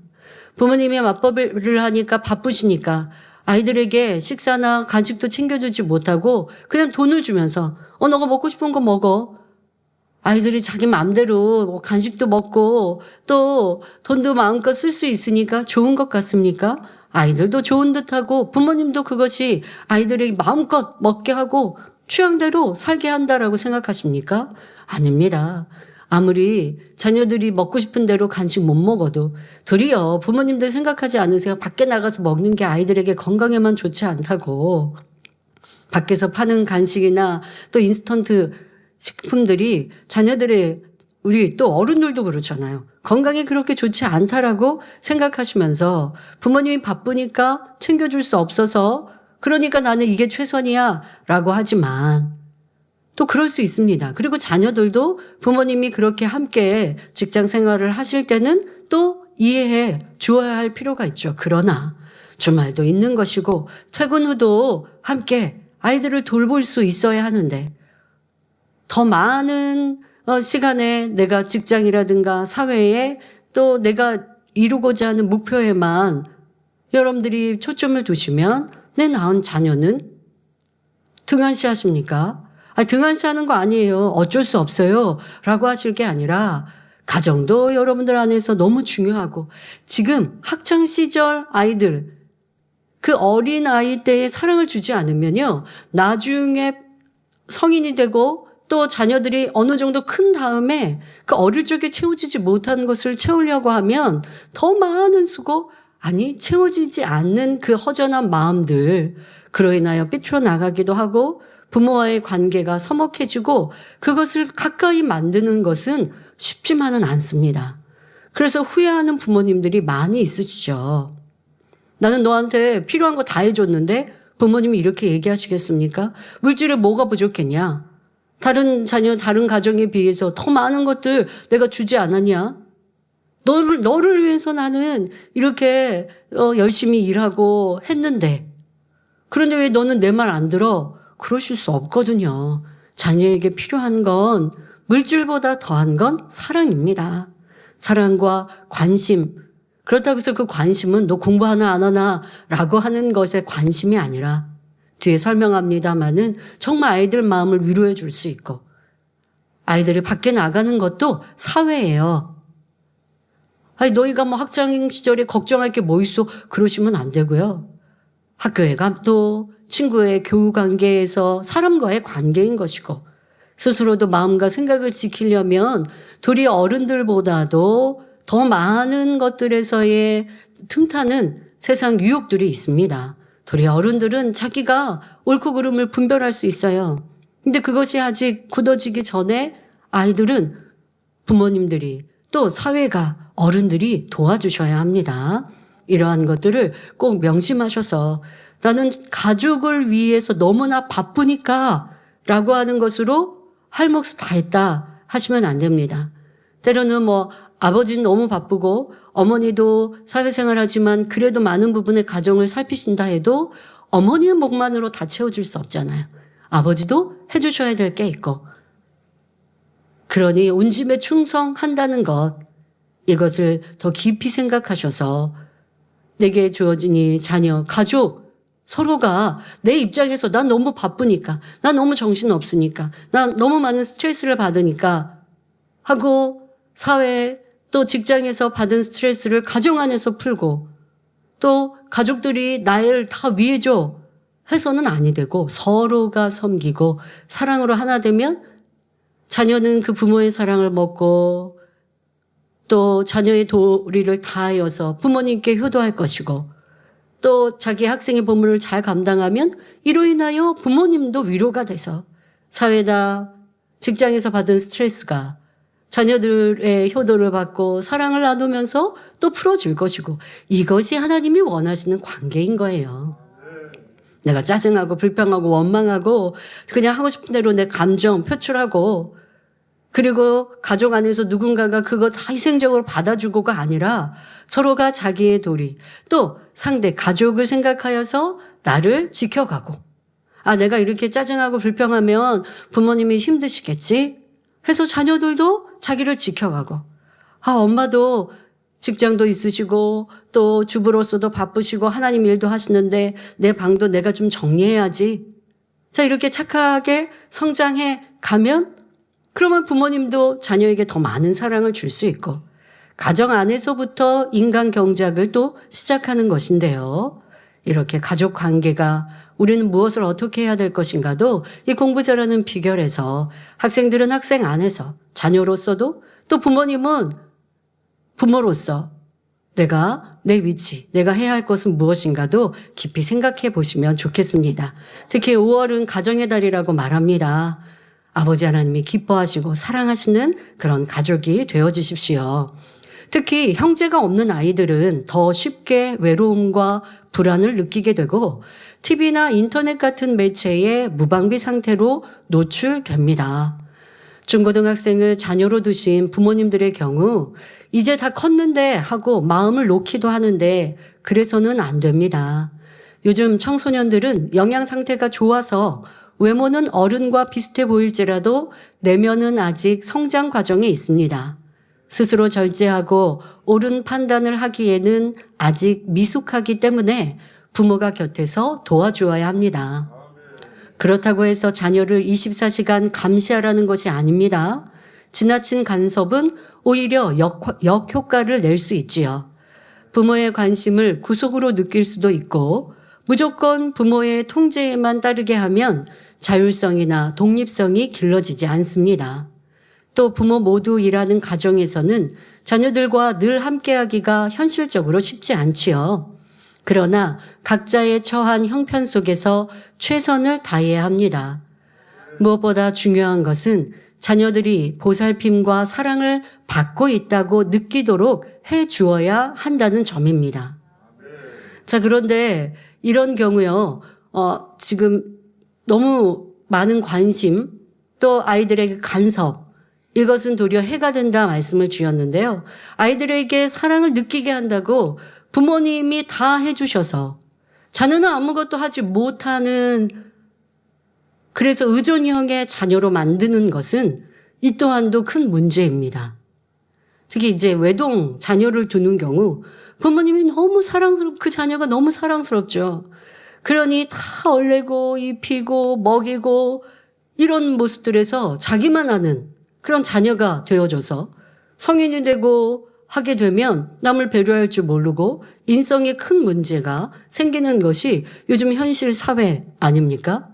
부모님이 맞벌이를 하니까 바쁘시니까 아이들에게 식사나 간식도 챙겨주지 못하고 그냥 돈을 주면서 너가 먹고 싶은 거 먹어. 아이들이 자기 마음대로 뭐 간식도 먹고 또 돈도 마음껏 쓸 수 있으니까 좋은 것 같습니까? 아이들도 좋은 듯하고 부모님도 그것이 아이들이 마음껏 먹게 하고 취향대로 살게 한다라고 생각하십니까? 아닙니다. 아무리 자녀들이 먹고 싶은 대로 간식 못 먹어도 도리어 부모님들 생각하지 않으세요? 밖에 나가서 먹는 게 아이들에게 건강에만 좋지 않다고. 밖에서 파는 간식이나 또 인스턴트 식품들이 자녀들의 우리 또 어른들도 그렇잖아요. 건강에 그렇게 좋지 않다라고 생각하시면서 부모님이 바쁘니까 챙겨줄 수 없어서 그러니까 나는 이게 최선이야 라고 하지만 또 그럴 수 있습니다. 그리고 자녀들도 부모님이 그렇게 함께 직장 생활을 하실 때는 또 이해해 주어야 할 필요가 있죠. 그러나 주말도 있는 것이고 퇴근 후도 함께 아이들을 돌볼 수 있어야 하는데 더 많은 시간에 내가 직장이라든가 사회에 또 내가 이루고자 하는 목표에만 여러분들이 초점을 두시면 내 낳은 자녀는 등한시 하십니까? 등한시 하는 거 아니에요. 어쩔 수 없어요. 라고 하실 게 아니라 가정도 여러분들 안에서 너무 중요하고 지금 학창시절 아이들 그 어린 아이 때에 사랑을 주지 않으면요. 나중에 성인이 되고 또 자녀들이 어느 정도 큰 다음에 그 어릴 적에 채워지지 못한 것을 채우려고 하면 더 많은 수고 채워지지 않는 그 허전한 마음들 그로 인하여 삐뚤어 나가기도 하고 부모와의 관계가 서먹해지고 그것을 가까이 만드는 것은 쉽지만은 않습니다. 그래서 후회하는 부모님들이 많이 있으시죠. 나는 너한테 필요한 거 다 해줬는데 부모님이 이렇게 얘기하시겠습니까? 물질에 뭐가 부족했냐? 다른 자녀, 다른 가정에 비해서 더 많은 것들 내가 주지 않았냐? 너를 위해서 나는 이렇게 열심히 일하고 했는데 그런데 왜 너는 내 말 안 들어? 그러실 수 없거든요. 자녀에게 필요한 건 물질보다 더한 건 사랑입니다. 사랑과 관심. 그렇다고 해서 그 관심은 너 공부하나 안 하나 라고 하는 것에 관심이 아니라 뒤에 설명합니다마는 정말 아이들 마음을 위로해 줄 수 있고 아이들이 밖에 나가는 것도 사회예요. 너희가 뭐 학창 시절에 걱정할 게 뭐 있어? 그러시면 안 되고요. 학교의 감독, 친구의 교우 관계에서 사람과의 관계인 것이고 스스로도 마음과 생각을 지키려면 도리어 어른들보다도 더 많은 것들에서의 틈타는 세상 유혹들이 있습니다. 도리어 어른들은 자기가 옳고 그름을 분별할 수 있어요. 근데 그것이 아직 굳어지기 전에 아이들은 부모님들이 또 사회가 어른들이 도와주셔야 합니다. 이러한 것들을 꼭 명심하셔서 나는 가족을 위해서 너무나 바쁘니까 라고 하는 것으로 할 몫을 다 했다 하시면 안 됩니다. 때로는 뭐 아버지는 너무 바쁘고 어머니도 사회생활 하지만 그래도 많은 부분의 가정을 살피신다 해도 어머니의 목만으로 다 채워줄 수 없잖아요. 아버지도 해주셔야 될 게 있고 그러니 온 집에 충성한다는 것 이것을 더 깊이 생각하셔서 내게 주어진 이 자녀, 가족 서로가 내 입장에서 난 너무 바쁘니까 난 너무 정신없으니까 난 너무 많은 스트레스를 받으니까 하고 사회 또 직장에서 받은 스트레스를 가정 안에서 풀고 또 가족들이 나를 다 위해줘 해서는 아니 되고 서로가 섬기고 사랑으로 하나 되면 자녀는 그 부모의 사랑을 먹고 또 자녀의 도리를 다하여서 부모님께 효도할 것이고 또 자기 학생의 본분을 잘 감당하면 이로 인하여 부모님도 위로가 돼서 사회나 직장에서 받은 스트레스가 자녀들의 효도를 받고 사랑을 나누면서 또 풀어질 것이고 이것이 하나님이 원하시는 관계인 거예요. 내가 짜증하고 불평하고 원망하고 그냥 하고 싶은 대로 내 감정 표출하고 그리고 가족 안에서 누군가가 그거 다 희생적으로 받아주고가 아니라 서로가 자기의 도리, 또 상대 가족을 생각하여서 나를 지켜가고, 아, 내가 이렇게 짜증하고 불평하면 부모님이 힘드시겠지 해서 자녀들도 자기를 지켜가고, 아, 엄마도 직장도 있으시고 또 주부로서도 바쁘시고 하나님 일도 하시는데 내 방도 내가 좀 정리해야지. 자, 이렇게 착하게 성장해 가면 그러면 부모님도 자녀에게 더 많은 사랑을 줄 수 있고, 가정 안에서부터 인간 경작을 또 시작하는 것인데요. 이렇게 가족 관계가 우리는 무엇을 어떻게 해야 될 것인가도 이 공부 잘하는 비결에서 학생들은 학생 안에서 자녀로서도 또 부모님은 부모로서 내가 내 위치, 내가 해야 할 것은 무엇인가도 깊이 생각해 보시면 좋겠습니다. 특히 5월은 가정의 달이라고 말합니다. 아버지 하나님이 기뻐하시고 사랑하시는 그런 가족이 되어 주십시오. 특히 형제가 없는 아이들은 더 쉽게 외로움과 불안을 느끼게 되고 TV나 인터넷 같은 매체에 무방비 상태로 노출됩니다. 중고등학생을 자녀로 두신 부모님들의 경우 이제 다 컸는데 하고 마음을 놓기도 하는데 그래서는 안 됩니다. 요즘 청소년들은 영양 상태가 좋아서 외모는 어른과 비슷해 보일지라도 내면은 아직 성장 과정에 있습니다. 스스로 절제하고 옳은 판단을 하기에는 아직 미숙하기 때문에 부모가 곁에서 도와주어야 합니다. 그렇다고 해서 자녀를 24시간 감시하라는 것이 아닙니다. 지나친 간섭은 오히려 역효과를 낼 수 있지요. 부모의 관심을 구속으로 느낄 수도 있고 무조건 부모의 통제에만 따르게 하면 자율성이나 독립성이 길러지지 않습니다. 또 부모 모두 일하는 가정에서는 자녀들과 늘 함께하기가 현실적으로 쉽지 않지요. 그러나 각자의 처한 형편 속에서 최선을 다해야 합니다. 무엇보다 중요한 것은 자녀들이 보살핌과 사랑을 받고 있다고 느끼도록 해 주어야 한다는 점입니다. 자, 그런데 이런 경우요, 지금 너무 많은 관심, 또 아이들에게 간섭, 이것은 도리어 해가 된다 말씀을 주셨는데요. 아이들에게 사랑을 느끼게 한다고 부모님이 다 해주셔서 자녀는 아무것도 하지 못하는, 그래서 의존형의 자녀로 만드는 것은 이 또한도 큰 문제입니다. 특히 이제 외동 자녀를 두는 경우 부모님이 너무 그 자녀가 너무 사랑스럽죠. 그러니 다 얼레고 입히고 먹이고 이런 모습들에서 자기만 하는 그런 자녀가 되어줘서 성인이 되고 하게 되면 남을 배려할 줄 모르고 인성에 큰 문제가 생기는 것이 요즘 현실 사회 아닙니까?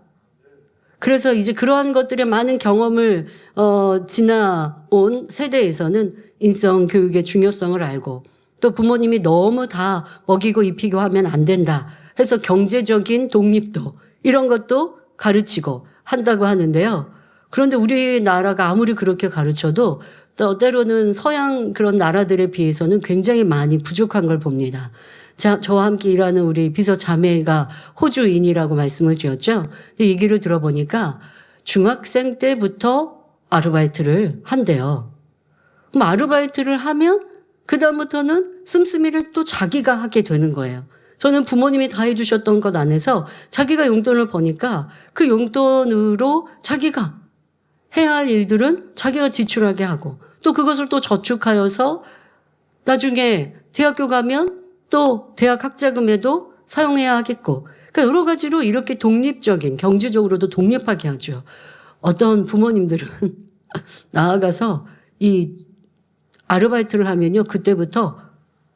그래서 이제 그러한 것들의 많은 경험을 지나온 세대에서는 인성 교육의 중요성을 알고 또 부모님이 너무 다 먹이고 입히고 하면 안 된다 해서 경제적인 독립도 이런 것도 가르치고 한다고 하는데요. 그런데 우리나라가 아무리 그렇게 가르쳐도 또 때로는 서양 그런 나라들에 비해서는 굉장히 많이 부족한 걸 봅니다. 저와 함께 일하는 우리 비서 자매가 호주인이라고 말씀을 드렸죠. 얘기를 들어보니까 중학생 때부터 아르바이트를 한대요. 그럼 아르바이트를 하면 그다음부터는 씀씀이를 또 자기가 하게 되는 거예요. 저는 부모님이 다 해주셨던 것 안에서 자기가 용돈을 버니까 그 용돈으로 자기가 해야 할 일들은 자기가 지출하게 하고 또 그것을 또 저축하여서 나중에 대학교 가면 또 대학 학자금에도 사용해야 하겠고, 그러니까 여러 가지로 이렇게 독립적인, 경제적으로도 독립하게 하죠. 어떤 부모님들은 나아가서 이 아르바이트를 하면요, 그때부터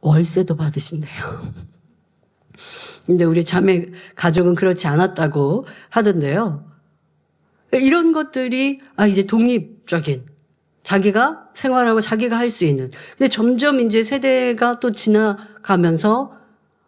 월세도 받으신대요. 근데 우리 자매 가족은 그렇지 않았다고 하던데요. 이런 것들이 이제 독립적인, 자기가 생활하고 자기가 할 수 있는. 근데 점점 이제 세대가 또 지나가면서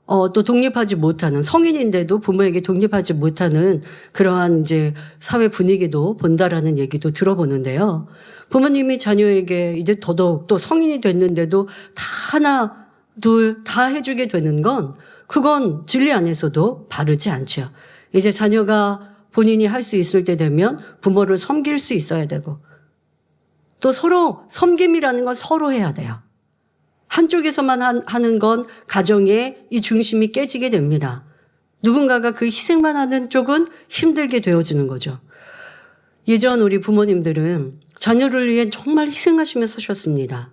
또 독립하지 못하는, 성인인데도 부모에게 독립하지 못하는 그러한 이제 사회 분위기도 본다라는 얘기도 들어보는데요. 부모님이 자녀에게 이제 더더욱 또 성인이 됐는데도 다 하나, 둘 다 해주게 되는 건 그건 진리 안에서도 바르지 않죠. 이제 자녀가 본인이 할 수 있을 때 되면 부모를 섬길 수 있어야 되고 또 서로 섬김이라는 건 서로 해야 돼요. 한쪽에서만 하는 건 가정의 이 중심이 깨지게 됩니다. 누군가가 그 희생만 하는 쪽은 힘들게 되어지는 거죠. 예전 우리 부모님들은 자녀를 위해 정말 희생하시며 사셨습니다.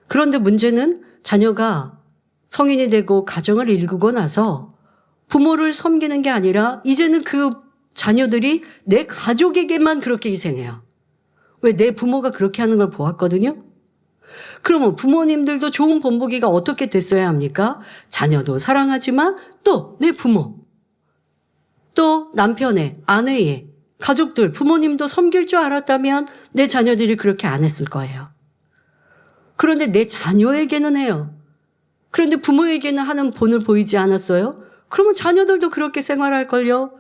그런데 문제는 자녀가 성인이 되고 가정을 이루고 나서 부모를 섬기는 게 아니라 이제는 그 자녀들이 내 가족에게만 그렇게 희생해요. 왜? 내 부모가 그렇게 하는 걸 보았거든요. 그러면 부모님들도 좋은 본보기가 어떻게 됐어야 합니까? 자녀도 사랑하지만 또 내 부모, 또 남편의, 아내의, 가족들, 부모님도 섬길 줄 알았다면 내 자녀들이 그렇게 안 했을 거예요. 그런데 내 자녀에게는 해요. 그런데 부모에게는 하는 본을 보이지 않았어요? 그러면 자녀들도 그렇게 생활할걸요?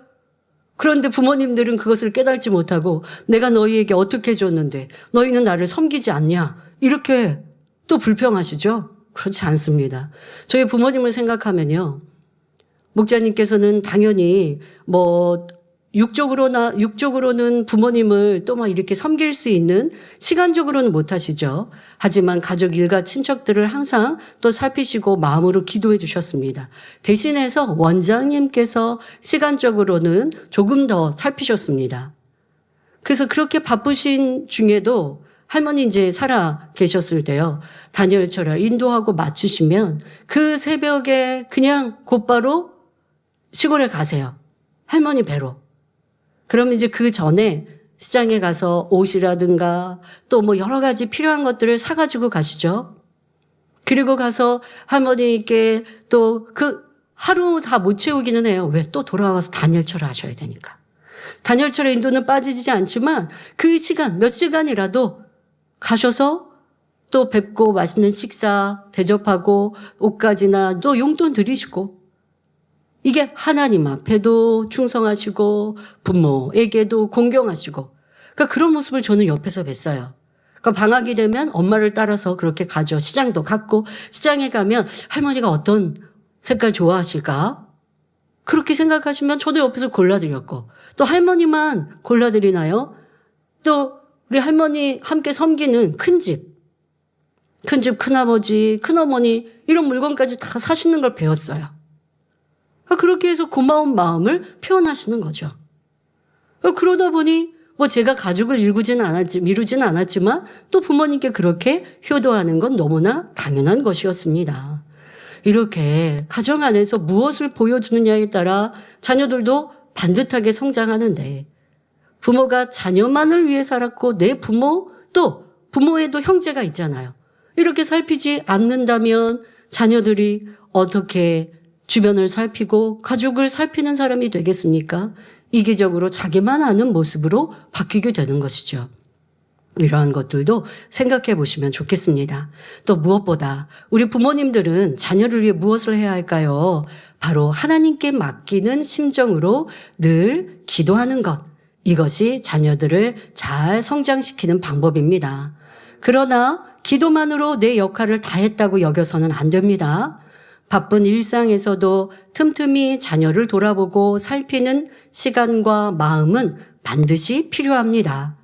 그런데 부모님들은 그것을 깨닫지 못하고 내가 너희에게 어떻게 해줬는데 너희는 나를 섬기지 않냐? 이렇게 또 불평하시죠? 그렇지 않습니다. 저희 부모님을 생각하면요. 목자님께서는 당연히 육적으로는 부모님을 또 막 이렇게 섬길 수 있는 시간적으로는 못 하시죠. 하지만 가족 일가 친척들을 항상 또 살피시고 마음으로 기도해 주셨습니다. 대신해서 원장님께서 시간적으로는 조금 더 살피셨습니다. 그래서 그렇게 바쁘신 중에도 할머니 이제 살아 계셨을 때요. 단열철을 인도하고 맞추시면 그 새벽에 그냥 곧바로 시골에 가세요. 할머니 뵈러. 그러면 이제 그 전에 시장에 가서 옷이라든가 또 뭐 여러 가지 필요한 것들을 사가지고 가시죠. 그리고 가서 할머니께 또 그 하루 다 못 채우기는 해요. 왜? 또 돌아와서 단열철을 하셔야 되니까. 단열철의 인도는 빠지지 않지만 그 시간, 몇 시간이라도 가셔서 또 뵙고 맛있는 식사 대접하고 옷가지나 또 용돈 드리시고 이게 하나님 앞에도 충성하시고 부모에게도 공경하시고 그러니까 그런 모습을 저는 옆에서 뵀어요. 그러니까 방학이 되면 엄마를 따라서 그렇게 가죠. 시장도 갔고 시장에 가면 할머니가 어떤 색깔 좋아하실까? 그렇게 생각하시면 저도 옆에서 골라드렸고 또 할머니만 골라드리나요? 또 우리 할머니 함께 섬기는 큰집, 큰아버지, 큰어머니 이런 물건까지 다 사시는 걸 배웠어요. 그렇게 해서 고마운 마음을 표현하시는 거죠. 그러다 보니 제가 가족을 이루진 않았지만 또 부모님께 그렇게 효도하는 건 너무나 당연한 것이었습니다. 이렇게 가정 안에서 무엇을 보여주느냐에 따라 자녀들도 반듯하게 성장하는데 부모가 자녀만을 위해 살았고 내 부모 또 부모에도 형제가 있잖아요. 이렇게 살피지 않는다면 자녀들이 어떻게 주변을 살피고 가족을 살피는 사람이 되겠습니까? 이기적으로 자기만 아는 모습으로 바뀌게 되는 것이죠. 이러한 것들도 생각해 보시면 좋겠습니다. 또 무엇보다 우리 부모님들은 자녀를 위해 무엇을 해야 할까요? 바로 하나님께 맡기는 심정으로 늘 기도하는 것. 이것이 자녀들을 잘 성장시키는 방법입니다. 그러나 기도만으로 내 역할을 다했다고 여겨서는 안 됩니다. 바쁜 일상에서도 틈틈이 자녀를 돌아보고 살피는 시간과 마음은 반드시 필요합니다.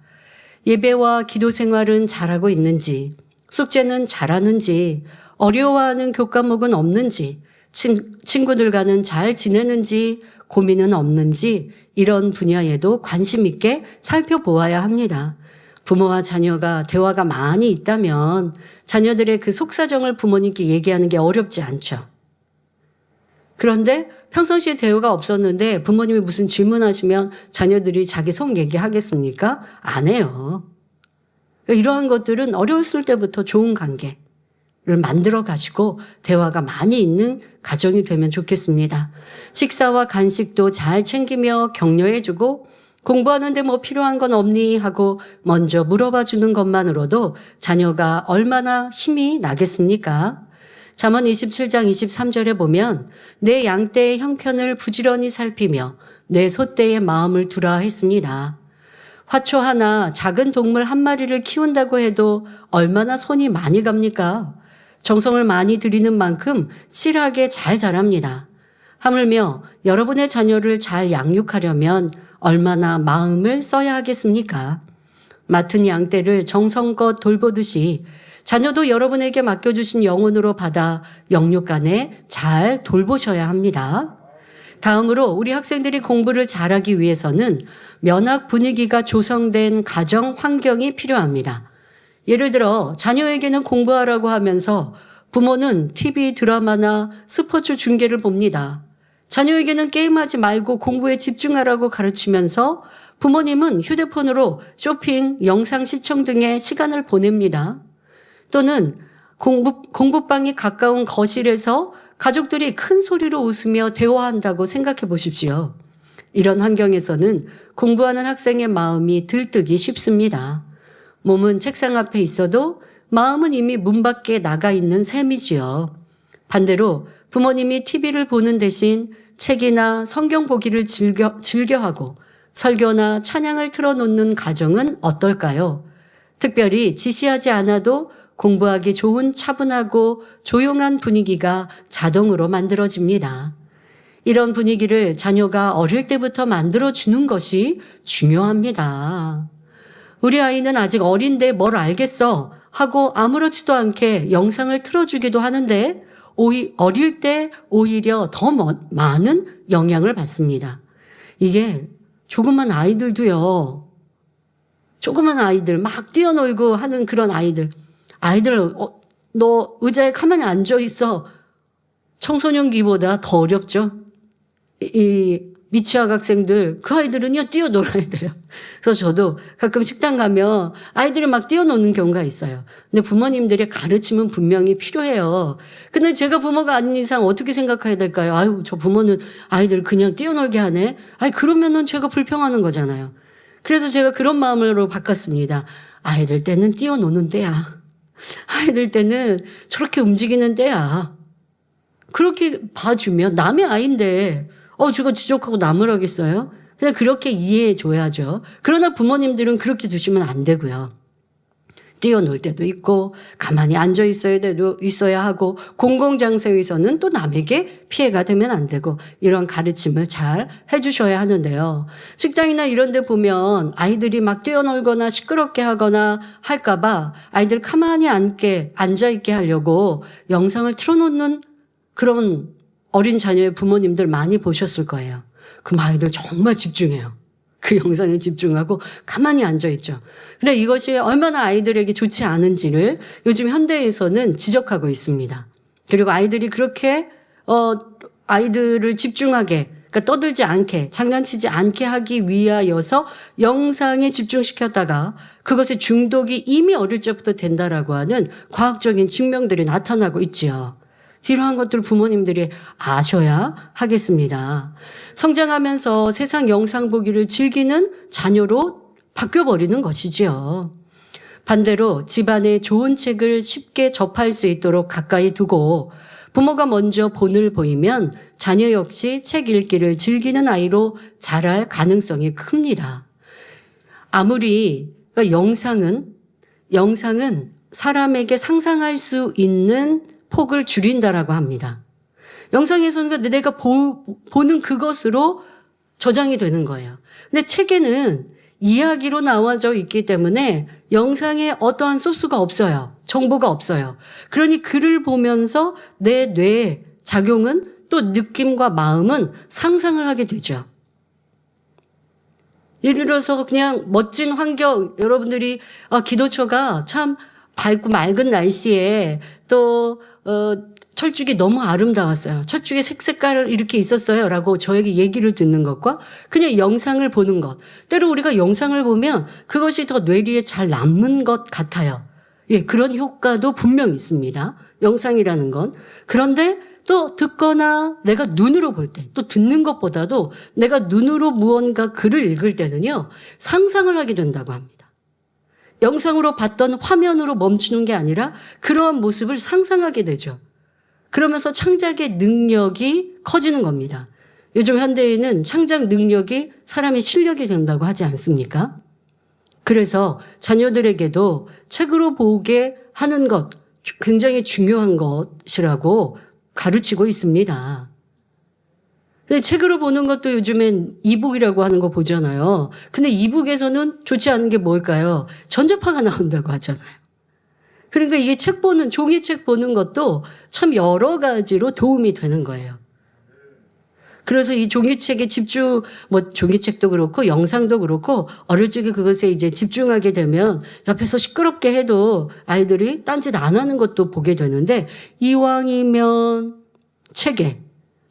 예배와 기도 생활은 잘하고 있는지, 숙제는 잘하는지, 어려워하는 교과목은 없는지, 친구들과는 잘 지내는지, 고민은 없는지 이런 분야에도 관심 있게 살펴보아야 합니다. 부모와 자녀가 대화가 많이 있다면 자녀들의 그 속사정을 부모님께 얘기하는 게 어렵지 않죠. 그런데 평상시에 대화가 없었는데 부모님이 무슨 질문하시면 자녀들이 자기 속 얘기하겠습니까? 안 해요. 이러한 것들은 어렸을 때부터 좋은 관계를 만들어 가시고 대화가 많이 있는 가정이 되면 좋겠습니다. 식사와 간식도 잘 챙기며 격려해주고 공부하는데 뭐 필요한 건 없니? 하고 먼저 물어봐 주는 것만으로도 자녀가 얼마나 힘이 나겠습니까? 잠언 27장 23절에 보면 내 양떼의 형편을 부지런히 살피며 내 소떼의 마음을 두라 했습니다. 화초 하나, 작은 동물 한 마리를 키운다고 해도 얼마나 손이 많이 갑니까? 정성을 많이 들이는 만큼 실하게 잘 자랍니다. 하물며 여러분의 자녀를 잘 양육하려면 얼마나 마음을 써야 하겠습니까? 맡은 양떼를 정성껏 돌보듯이 자녀도 여러분에게 맡겨주신 영혼으로 받아 영육간에 잘 돌보셔야 합니다. 다음으로 우리 학생들이 공부를 잘하기 위해서는 면학 분위기가 조성된 가정 환경이 필요합니다. 예를 들어 자녀에게는 공부하라고 하면서 부모는 TV 드라마나 스포츠 중계를 봅니다. 자녀에게는 게임하지 말고 공부에 집중하라고 가르치면서 부모님은 휴대폰으로 쇼핑, 영상 시청 등의 시간을 보냅니다. 또는 공부방이 가까운 거실에서 가족들이 큰 소리로 웃으며 대화한다고 생각해 보십시오. 이런 환경에서는 공부하는 학생의 마음이 들뜨기 쉽습니다. 몸은 책상 앞에 있어도 마음은 이미 문 밖에 나가 있는 셈이지요. 반대로 부모님이 TV를 보는 대신 책이나 성경 보기를 즐겨하고 설교나 찬양을 틀어놓는 가정은 어떨까요? 특별히 지시하지 않아도 공부하기 좋은 차분하고 조용한 분위기가 자동으로 만들어집니다. 이런 분위기를 자녀가 어릴 때부터 만들어주는 것이 중요합니다. 우리 아이는 아직 어린데 뭘 알겠어 하고 아무렇지도 않게 영상을 틀어주기도 하는데 어릴 때 오히려 더 많은 영향을 받습니다. 이게 조그만 아이들도요. 조그만 아이들 막 뛰어놀고 하는 그런 아이들 너 의자에 가만히 앉아 있어. 청소년기보다 더 어렵죠. 이 미취학 학생들 그 아이들은요 뛰어놀아야 돼요. 그래서 저도 가끔 식당 가면 아이들이 막 뛰어노는 경우가 있어요. 근데 부모님들의 가르침은 분명히 필요해요. 근데 제가 부모가 아닌 이상 어떻게 생각해야 될까요? 아유, 저 부모는 아이들 그냥 뛰어놀게 하네. 아이, 그러면은 제가 불평하는 거잖아요. 그래서 제가 그런 마음으로 바꿨습니다. 아이들 때는 뛰어노는 때야. 아이들 때는 저렇게 움직이는 때야. 그렇게 봐주면 남의 아이인데 제가 지적하고 남을 하겠어요? 그냥 그렇게 이해해 줘야죠. 그러나 부모님들은 그렇게 두시면 안 되고요. 뛰어놀 때도 있고 가만히 앉아 있어야 하고 공공장소에서는 또 남에게 피해가 되면 안 되고 이런 가르침을 잘 해주셔야 하는데요. 식당이나 이런 데 보면 아이들이 막 뛰어놀거나 시끄럽게 하거나 할까 봐 아이들 가만히 앉아있게 하려고 영상을 틀어놓는 그런 어린 자녀의 부모님들 많이 보셨을 거예요. 그럼 아이들 정말 집중해요. 그 영상에 집중하고 가만히 앉아있죠. 그래 이것이 얼마나 아이들에게 좋지 않은지를 요즘 현대에서는 지적하고 있습니다. 그리고 아이들이 그렇게 아이들을 집중하게 그러니까 떠들지 않게 장난치지 않게 하기 위하여서 영상에 집중시켰다가 그것의 중독이 이미 어릴 적부터 된다라고 하는 과학적인 증명들이 나타나고 있지요. 이러한 것들 부모님들이 아셔야 하겠습니다. 성장하면서 세상 영상 보기를 즐기는 자녀로 바뀌어버리는 것이지요. 반대로 집안에 좋은 책을 쉽게 접할 수 있도록 가까이 두고 부모가 먼저 본을 보이면 자녀 역시 책 읽기를 즐기는 아이로 자랄 가능성이 큽니다. 아무리 그러니까 영상은 사람에게 상상할 수 있는 폭을 줄인다라고 합니다. 영상에서는 내가 보는 그것으로 저장이 되는 거예요. 근데 책에는 이야기로 나와져 있기 때문에 영상에 어떠한 소스가 없어요. 정보가 없어요. 그러니 글을 보면서 내 뇌의 작용은 또 느낌과 마음은 상상을 하게 되죠. 예를 들어서 그냥 멋진 환경, 여러분들이 기도처가 참 밝고 맑은 날씨에 또 철쭉이 너무 아름다웠어요. 철쭉의 색깔을 이렇게 있었어요. 라고 저에게 얘기를 듣는 것과 그냥 영상을 보는 것. 때로 우리가 영상을 보면 그것이 더 뇌리에 잘 남는 것 같아요. 예, 그런 효과도 분명히 있습니다. 영상이라는 건. 그런데 또 듣거나 내가 눈으로 볼 때, 또 듣는 것보다도 내가 눈으로 무언가 글을 읽을 때는요, 상상을 하게 된다고 합니다. 영상으로 봤던 화면으로 멈추는 게 아니라 그러한 모습을 상상하게 되죠. 그러면서 창작의 능력이 커지는 겁니다. 요즘 현대에는 창작 능력이 사람의 실력이 된다고 하지 않습니까? 그래서 자녀들에게도 책으로 보게 하는 것 굉장히 중요한 것이라고 가르치고 있습니다. 근데 책으로 보는 것도 요즘엔 이북이라고 하는 거 보잖아요. 근데 이북에서는 좋지 않은 게 뭘까요? 전자파가 나온다고 하잖아요. 그러니까 이게 책 보는, 종이책 보는 것도 참 여러 가지로 도움이 되는 거예요. 그래서 이 종이책에 종이책도 그렇고 영상도 그렇고 어릴 적에 그것에 이제 집중하게 되면 옆에서 시끄럽게 해도 아이들이 딴짓 안 하는 것도 보게 되는데 이왕이면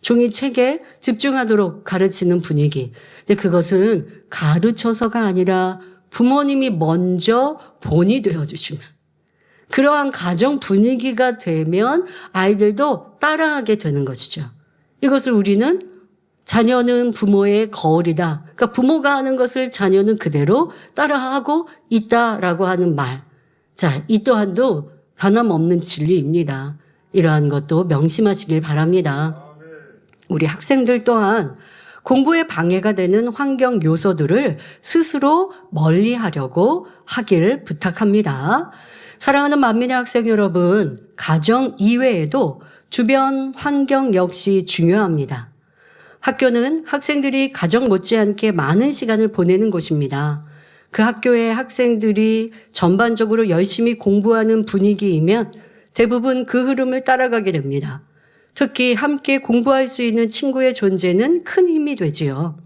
종이책에 집중하도록 가르치는 분위기. 근데 그것은 가르쳐서가 아니라 부모님이 먼저 본이 되어주시면 그러한 가정 분위기가 되면 아이들도 따라하게 되는 것이죠. 이것을 우리는 자녀는 부모의 거울이다. 그러니까 부모가 하는 것을 자녀는 그대로 따라하고 있다라고 하는 말. 자, 이 또한도 변함없는 진리입니다. 이러한 것도 명심하시길 바랍니다. 우리 학생들 또한 공부에 방해가 되는 환경 요소들을 스스로 멀리하려고 하길 부탁합니다. 사랑하는 만민의 학생 여러분, 가정 이외에도 주변 환경 역시 중요합니다. 학교는 학생들이 가정 못지않게 많은 시간을 보내는 곳입니다. 그 학교의 학생들이 전반적으로 열심히 공부하는 분위기이면 대부분 그 흐름을 따라가게 됩니다. 특히 함께 공부할 수 있는 친구의 존재는 큰 힘이 되지요.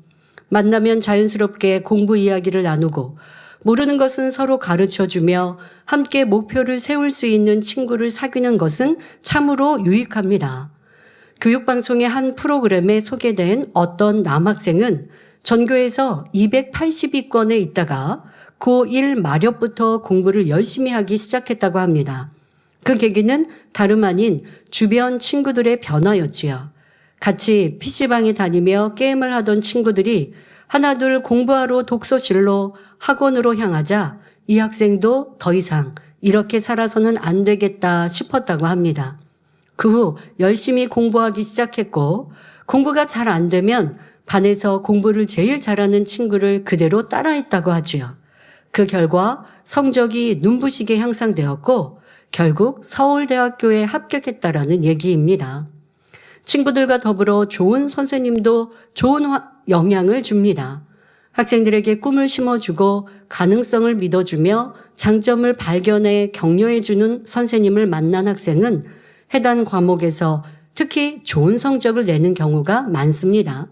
만나면 자연스럽게 공부 이야기를 나누고 모르는 것은 서로 가르쳐주며 함께 목표를 세울 수 있는 친구를 사귀는 것은 참으로 유익합니다. 교육방송의 한 프로그램에 소개된 어떤 남학생은 전교에서 280위권에 있다가 고1 마렵부터 공부를 열심히 하기 시작했다고 합니다. 그 계기는 다름 아닌 주변 친구들의 변화였지요. 같이 PC방에 다니며 게임을 하던 친구들이 하나둘 공부하러 독서실로 학원으로 향하자 이 학생도 더 이상 이렇게 살아서는 안 되겠다 싶었다고 합니다. 그 후 열심히 공부하기 시작했고 공부가 잘 안 되면 반에서 공부를 제일 잘하는 친구를 그대로 따라했다고 하지요. 그 결과 성적이 눈부시게 향상되었고 결국 서울대학교에 합격했다라는 얘기입니다. 친구들과 더불어 좋은 선생님도 좋은 영향을 줍니다. 학생들에게 꿈을 심어주고 가능성을 믿어주며 장점을 발견해 격려해주는 선생님을 만난 학생은 해당 과목에서 특히 좋은 성적을 내는 경우가 많습니다.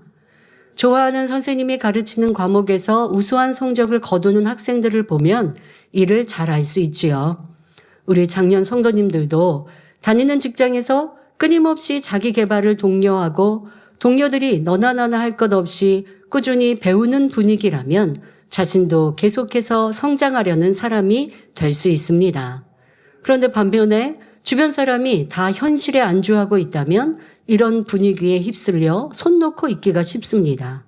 좋아하는 선생님이 가르치는 과목에서 우수한 성적을 거두는 학생들을 보면 이를 잘 알 수 있지요. 우리 장년 성도님들도 다니는 직장에서 끊임없이 자기 개발을 독려하고 동료들이 너나 나나 할 것 없이 꾸준히 배우는 분위기라면 자신도 계속해서 성장하려는 사람이 될 수 있습니다. 그런데 반면에 주변 사람이 다 현실에 안주하고 있다면 이런 분위기에 휩쓸려 손 놓고 있기가 쉽습니다.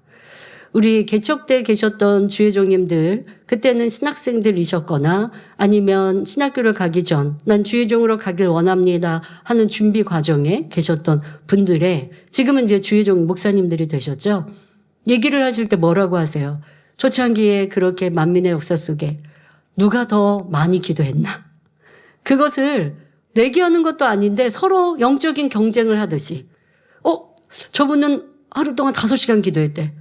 우리 개척 때 계셨던 주회종님들, 그때는 신학생들이셨거나 아니면 신학교를 가기 전 난 주회종으로 가길 원합니다 하는 준비 과정에 계셨던 분들의 지금은 이제 주회종 목사님들이 되셨죠. 얘기를 하실 때 뭐라고 하세요? 초창기에 그렇게 만민의 역사 속에 누가 더 많이 기도했나? 그것을 내기하는 것도 아닌데 서로 영적인 경쟁을 하듯이 저분은 하루 동안 5시간 기도했대.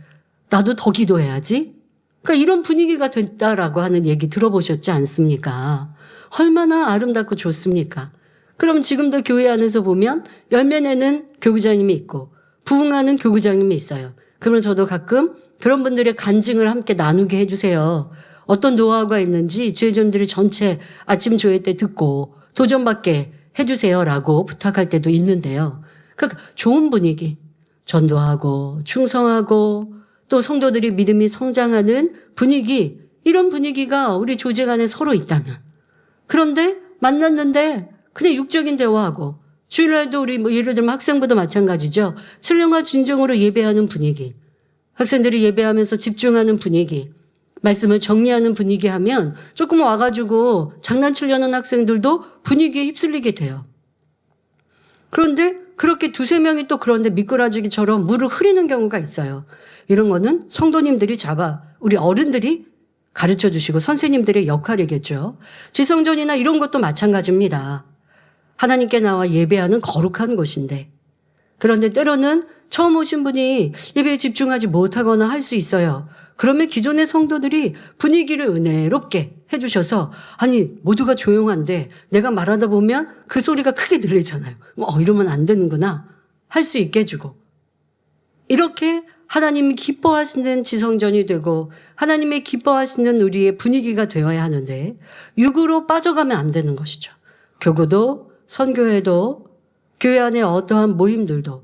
나도 더 기도해야지. 그러니까 이런 분위기가 됐다라고 하는 얘기 들어보셨지 않습니까? 얼마나 아름답고 좋습니까? 그럼 지금도 교회 안에서 보면 열면에는 교구장님이 있고 부흥하는 교구장님이 있어요. 그러면 저도 가끔 그런 분들의 간증을 함께 나누게 해주세요. 어떤 노하우가 있는지 주회종들이 전체 아침 조회 때 듣고 도전받게 해주세요라고 부탁할 때도 있는데요. 그러니까 좋은 분위기, 전도하고 충성하고 또 성도들이 믿음이 성장하는 분위기, 이런 분위기가 우리 조직 안에 서로 있다면. 그런데 만났는데 그냥 육적인 대화하고 주일날도 우리 예를 들면 학생부도 마찬가지죠. 신령과 진정으로 예배하는 분위기, 학생들이 예배하면서 집중하는 분위기, 말씀을 정리하는 분위기 하면 조금 와가지고 장난치려는 학생들도 분위기에 휩쓸리게 돼요. 그런데 그렇게 2-3명이 또 그런데 미꾸라지기처럼 물을 흐리는 경우가 있어요. 이런 거는 성도님들이 우리 어른들이 가르쳐 주시고 선생님들의 역할이겠죠. 지성전이나 이런 것도 마찬가지입니다. 하나님께 나와 예배하는 거룩한 곳인데 그런데 때로는 처음 오신 분이 예배에 집중하지 못하거나 할 수 있어요. 그러면 기존의 성도들이 분위기를 은혜롭게 해주셔서 아니 모두가 조용한데 내가 말하다 보면 그 소리가 크게 들리잖아요. 이러면 안 되는구나 할 수 있게 해주고 이렇게 하나님이 기뻐하시는 지성전이 되고 하나님의 기뻐하시는 우리의 분위기가 되어야 하는데 육으로 빠져가면 안 되는 것이죠. 교구도 선교회도 교회 안에 어떠한 모임들도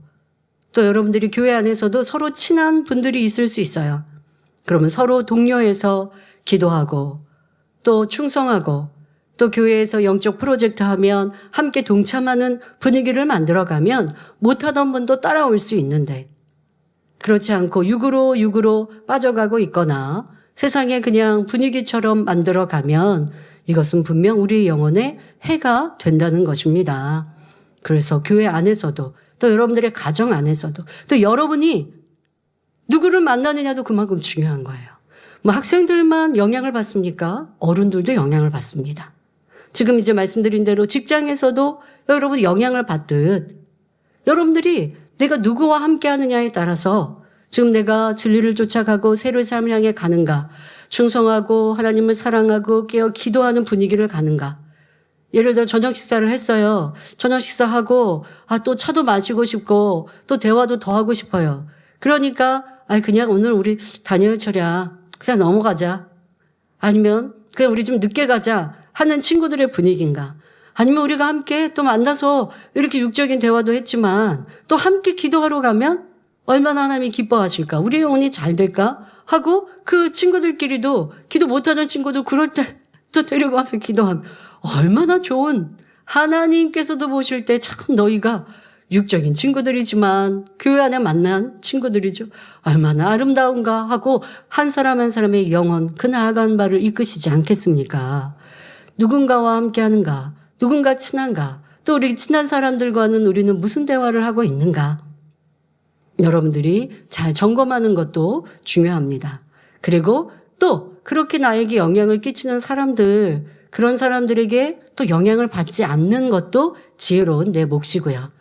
또 여러분들이 교회 안에서도 서로 친한 분들이 있을 수 있어요. 그러면 서로 독려해서 기도하고 또 충성하고 또 교회에서 영적 프로젝트 하면 함께 동참하는 분위기를 만들어가면 못하던 분도 따라올 수 있는데 그렇지 않고 육으로 빠져가고 있거나 세상에 그냥 분위기처럼 만들어가면 이것은 분명 우리의 영혼에 해가 된다는 것입니다. 그래서 교회 안에서도 또 여러분들의 가정 안에서도 또 여러분이 누구를 만나느냐도 그만큼 중요한 거예요. 학생들만 영향을 받습니까? 어른들도 영향을 받습니다. 지금 이제 말씀드린 대로 직장에서도 여러분 영향을 받듯 여러분들이 내가 누구와 함께 하느냐에 따라서 지금 내가 진리를 쫓아가고 새로운 삶을 향해 가는가, 충성하고 하나님을 사랑하고 깨어 기도하는 분위기를 가는가. 예를 들어 저녁 식사를 했어요. 저녁 식사하고 또 차도 마시고 싶고 또 대화도 더 하고 싶어요. 그러니까 그냥 오늘 우리 다니엘 철야 그냥 넘어가자. 아니면 그냥 우리 좀 늦게 가자 하는 친구들의 분위기인가. 아니면 우리가 함께 또 만나서 이렇게 육적인 대화도 했지만 또 함께 기도하러 가면 얼마나 하나님이 기뻐하실까. 우리 영혼이 잘 될까 하고 그 친구들끼리도 기도 못하는 친구도 그럴 때 또 데리고 와서 기도하면 얼마나 좋은 하나님께서도 보실 때 참 너희가 육적인 친구들이지만 교회 안에 만난 친구들이죠. 얼마나 아름다운가 하고 한 사람 한 사람의 영혼 그 나아간 바를 이끄시지 않겠습니까? 누군가와 함께 하는가? 누군가 친한가? 또 우리 친한 사람들과는 우리는 무슨 대화를 하고 있는가? 여러분들이 잘 점검하는 것도 중요합니다. 그리고 또 그렇게 나에게 영향을 끼치는 사람들, 그런 사람들에게 또 영향을 받지 않는 것도 지혜로운 내 몫이고요.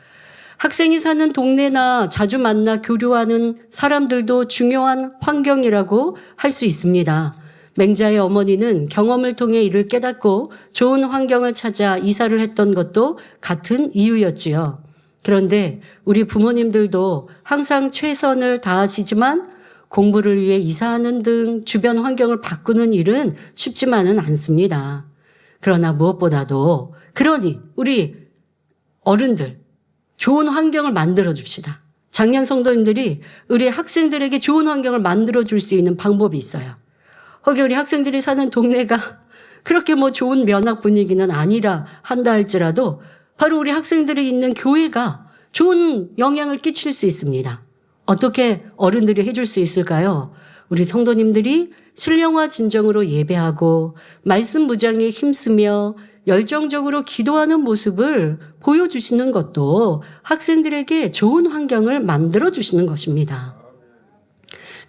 학생이 사는 동네나 자주 만나 교류하는 사람들도 중요한 환경이라고 할 수 있습니다. 맹자의 어머니는 경험을 통해 이를 깨닫고 좋은 환경을 찾아 이사를 했던 것도 같은 이유였지요. 그런데 우리 부모님들도 항상 최선을 다하시지만 공부를 위해 이사하는 등 주변 환경을 바꾸는 일은 쉽지만은 않습니다. 그러나 무엇보다도 그러니 우리 어른들 좋은 환경을 만들어 줍시다. 작년 성도님들이 우리 학생들에게 좋은 환경을 만들어 줄 수 있는 방법이 있어요. 거기 우리 학생들이 사는 동네가 그렇게 좋은 면학 분위기는 아니라 한다 할지라도 바로 우리 학생들이 있는 교회가 좋은 영향을 끼칠 수 있습니다. 어떻게 어른들이 해줄 수 있을까요? 우리 성도님들이 신령과 진정으로 예배하고 말씀 무장에 힘쓰며 열정적으로 기도하는 모습을 보여주시는 것도 학생들에게 좋은 환경을 만들어주시는 것입니다.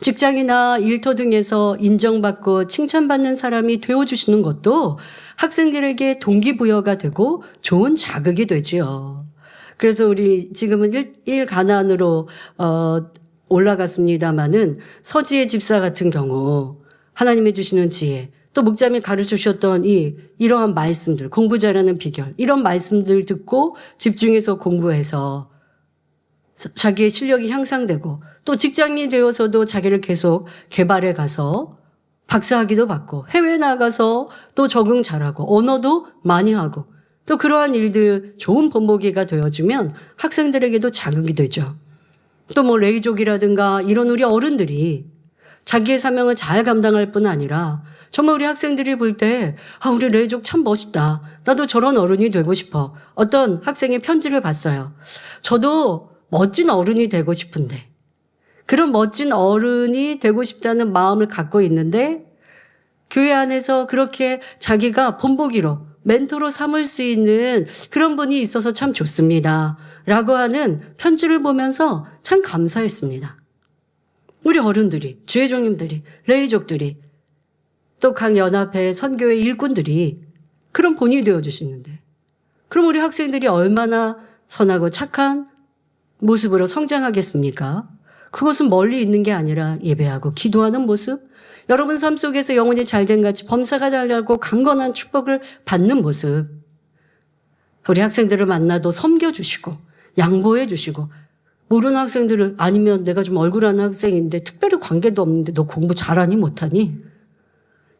직장이나 일터 등에서 인정받고 칭찬받는 사람이 되어주시는 것도 학생들에게 동기부여가 되고 좋은 자극이 되지요. 그래서 우리 지금은 일 가난으로 올라갔습니다마는 서지혜 집사 같은 경우 하나님이 주시는 지혜 또 목자님이 가르쳐 주셨던 이러한 말씀들 공부 잘하는 비결 이런 말씀들 듣고 집중해서 공부해서 자기의 실력이 향상되고 또 직장인이 되어서도 자기를 계속 개발해 가서 박사학위도 받고 해외에 나가서 또 적응 잘하고 언어도 많이 하고 또 그러한 일들 좋은 본보기가 되어주면 학생들에게도 자극이 되죠. 또 레이족이라든가 이런 우리 어른들이 자기의 사명을 잘 감당할 뿐 아니라 정말 우리 학생들이 볼 때 우리 레이족 참 멋있다. 나도 저런 어른이 되고 싶어. 어떤 학생의 편지를 봤어요. 저도 멋진 어른이 되고 싶은데 그런 멋진 어른이 되고 싶다는 마음을 갖고 있는데 교회 안에서 그렇게 자기가 본보기로 멘토로 삼을 수 있는 그런 분이 있어서 참 좋습니다. 라고 하는 편지를 보면서 참 감사했습니다. 우리 어른들이, 주회종님들이, 레이족들이 또 각 연합회 선교회 일꾼들이 그런 본이 되어주시는데 그럼 우리 학생들이 얼마나 선하고 착한 모습으로 성장하겠습니까? 그것은 멀리 있는 게 아니라 예배하고 기도하는 모습, 여러분 삶 속에서 영혼이 잘된 같이 범사가 달라고 강건한 축복을 받는 모습, 우리 학생들을 만나도 섬겨주시고 양보해 주시고, 모르는 학생들을, 아니면 내가 좀 얼굴하는 학생인데 특별히 관계도 없는데 너 공부 잘하니 못하니?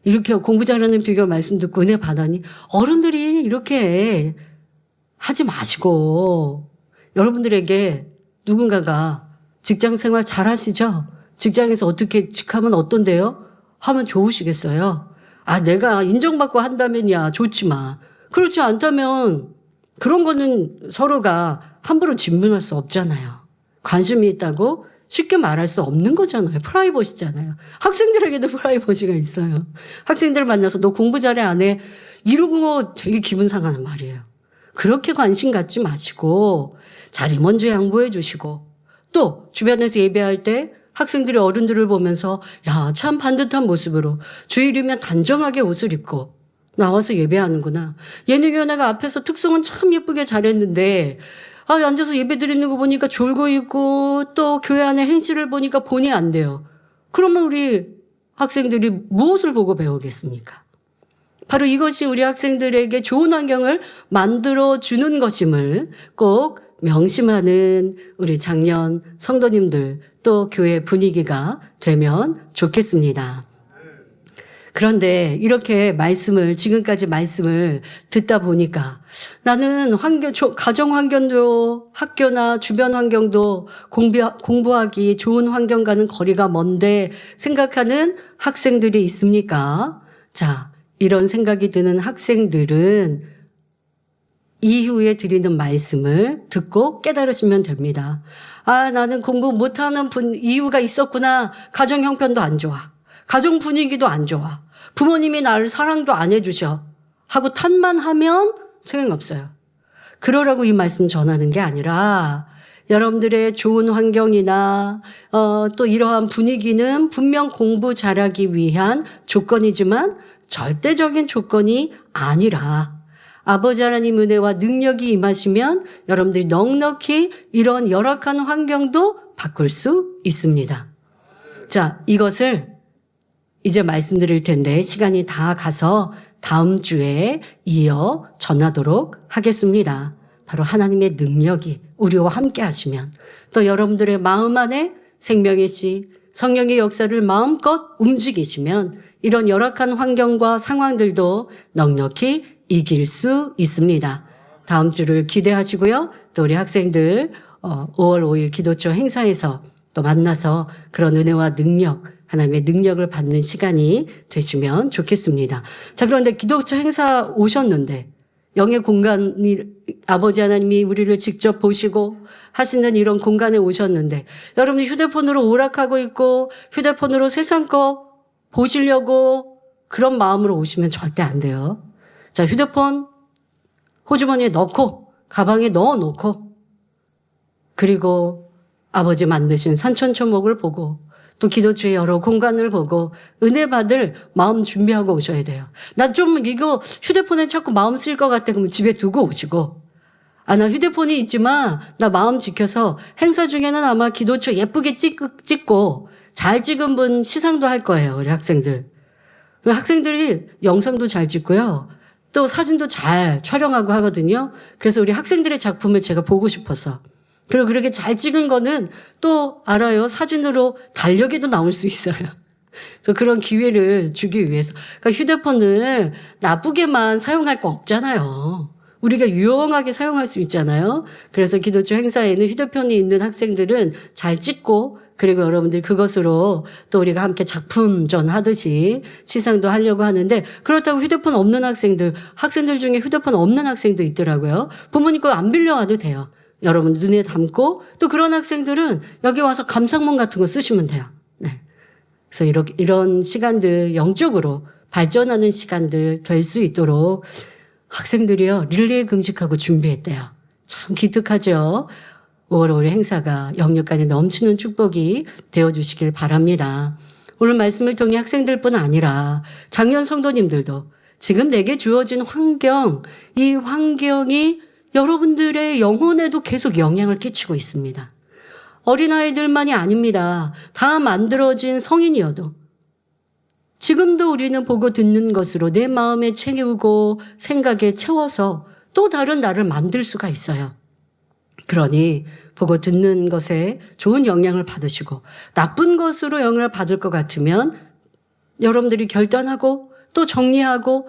이렇게 공부 잘하는 비결 말씀 듣고 은혜 받아니? 어른들이 이렇게 하지 마시고, 여러분들에게 누군가가 직장 생활 잘 하시죠? 직장에서 어떻게 직하면 어떤데요? 하면 좋으시겠어요? 아, 내가 인정받고 한다면야 좋지만, 그렇지 않다면 그런 거는 서로가 함부로 질문할 수 없잖아요. 관심이 있다고 쉽게 말할 수 없는 거잖아요. 프라이버시잖아요. 학생들에게도 프라이버시가 있어요. 학생들 만나서 너 공부 잘해 안 해? 이러고 되게 기분 상하는 말이에요. 그렇게 관심 갖지 마시고 자리 먼저 양보해 주시고, 또 주변에서 예배할 때 학생들이 어른들을 보면서 야, 참 반듯한 모습으로 주일이면 단정하게 옷을 입고 나와서 예배하는구나. 예능위원회가 앞에서 특송은 참 예쁘게 잘했는데 앉아서 예배 드리는 거 보니까 졸고 있고 또 교회 안에 행실을 보니까 본의 안 돼요. 그러면 우리 학생들이 무엇을 보고 배우겠습니까? 바로 이것이 우리 학생들에게 좋은 환경을 만들어주는 것임을 꼭 명심하는 우리 장년 성도님들, 또 교회 분위기가 되면 좋겠습니다. 그런데 이렇게 지금까지 말씀을 듣다 보니까 나는 가정 환경도 학교나 주변 환경도 공부하기 좋은 환경과는 거리가 먼데 생각하는 학생들이 있습니까? 자, 이런 생각이 드는 학생들은 이후에 드리는 말씀을 듣고 깨달으시면 됩니다. 아, 나는 공부 못하는 이유가 있었구나. 가정 형편도 안 좋아. 가정 분위기도 안 좋아. 부모님이 나를 사랑도 안 해주셔. 하고 탓만 하면 소용없어요. 그러라고 이 말씀 전하는 게 아니라 여러분들의 좋은 환경이나 또 이러한 분위기는 분명 공부 잘하기 위한 조건이지만 절대적인 조건이 아니라 아버지 하나님 은혜와 능력이 임하시면 여러분들이 넉넉히 이런 열악한 환경도 바꿀 수 있습니다. 자, 이것을 이제 말씀드릴 텐데 시간이 다 가서 다음 주에 이어 전하도록 하겠습니다. 바로 하나님의 능력이 우리와 함께 하시면, 또 여러분들의 마음 안에 생명의 씨, 성령의 역사를 마음껏 움직이시면 이런 열악한 환경과 상황들도 넉넉히 이길 수 있습니다. 다음 주를 기대하시고요. 또 우리 학생들 5월 5일 기도처 행사에서 또 만나서 그런 은혜와 능력, 하나님의 능력을 받는 시간이 되시면 좋겠습니다. 자, 그런데 기도처 행사 오셨는데 영의 공간이 아버지 하나님이 우리를 직접 보시고 하시는 이런 공간에 오셨는데 여러분이 휴대폰으로 오락하고 있고 휴대폰으로 세상 거 보시려고 그런 마음으로 오시면 절대 안 돼요. 자, 휴대폰 호주머니에 넣고 가방에 넣어놓고 그리고 아버지 만드신 산천초목을 보고 또 기도처의 여러 공간을 보고 은혜 받을 마음 준비하고 오셔야 돼요. 난 좀 이거 휴대폰에 자꾸 마음 쓸 것 같아. 그러면 집에 두고 오시고. 아, 나 휴대폰이 있지만 나 마음 지켜서 행사 중에는 아마 기도처 예쁘게 찍고 잘 찍은 분 시상도 할 거예요. 우리 학생들. 학생들이 영상도 잘 찍고요. 또 사진도 잘 촬영하고 하거든요. 그래서 우리 학생들의 작품을 제가 보고 싶어서. 그리고 그렇게 잘 찍은 거는 또 알아요. 사진으로 달력에도 나올 수 있어요. 그래서 그런 기회를 주기 위해서. 그러니까 휴대폰을 나쁘게만 사용할 거 없잖아요. 우리가 유용하게 사용할 수 있잖아요. 그래서 기도처 행사에는 휴대폰이 있는 학생들은 잘 찍고 그리고 여러분들 그것으로 또 우리가 함께 작품전 하듯이 시상도 하려고 하는데 그렇다고 휴대폰 없는 학생들 중에 휴대폰 없는 학생도 있더라고요. 부모님 거 안 빌려와도 돼요. 여러분 눈에 담고 또 그런 학생들은 여기 와서 감상문 같은 거 쓰시면 돼요. 네. 그래서 이런 시간들 영적으로 발전하는 시간들 될 수 있도록 학생들이요 릴레이 금식하고 준비했대요. 참 기특하죠. 5월 5일 행사가 영육간에 넘치는 축복이 되어주시길 바랍니다. 오늘 말씀을 통해 학생들뿐 아니라 작년 성도님들도 지금 내게 주어진 환경, 이 환경이 여러분들의 영혼에도 계속 영향을 끼치고 있습니다. 어린아이들만이 아닙니다. 다 만들어진 성인이어도 지금도 우리는 보고 듣는 것으로 내 마음에 채우고 생각에 채워서 또 다른 나를 만들 수가 있어요. 그러니 보고 듣는 것에 좋은 영향을 받으시고 나쁜 것으로 영향을 받을 것 같으면 여러분들이 결단하고 또 정리하고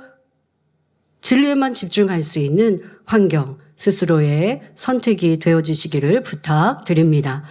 진리에만 집중할 수 있는 환경, 스스로의 선택이 되어주시기를 부탁드립니다.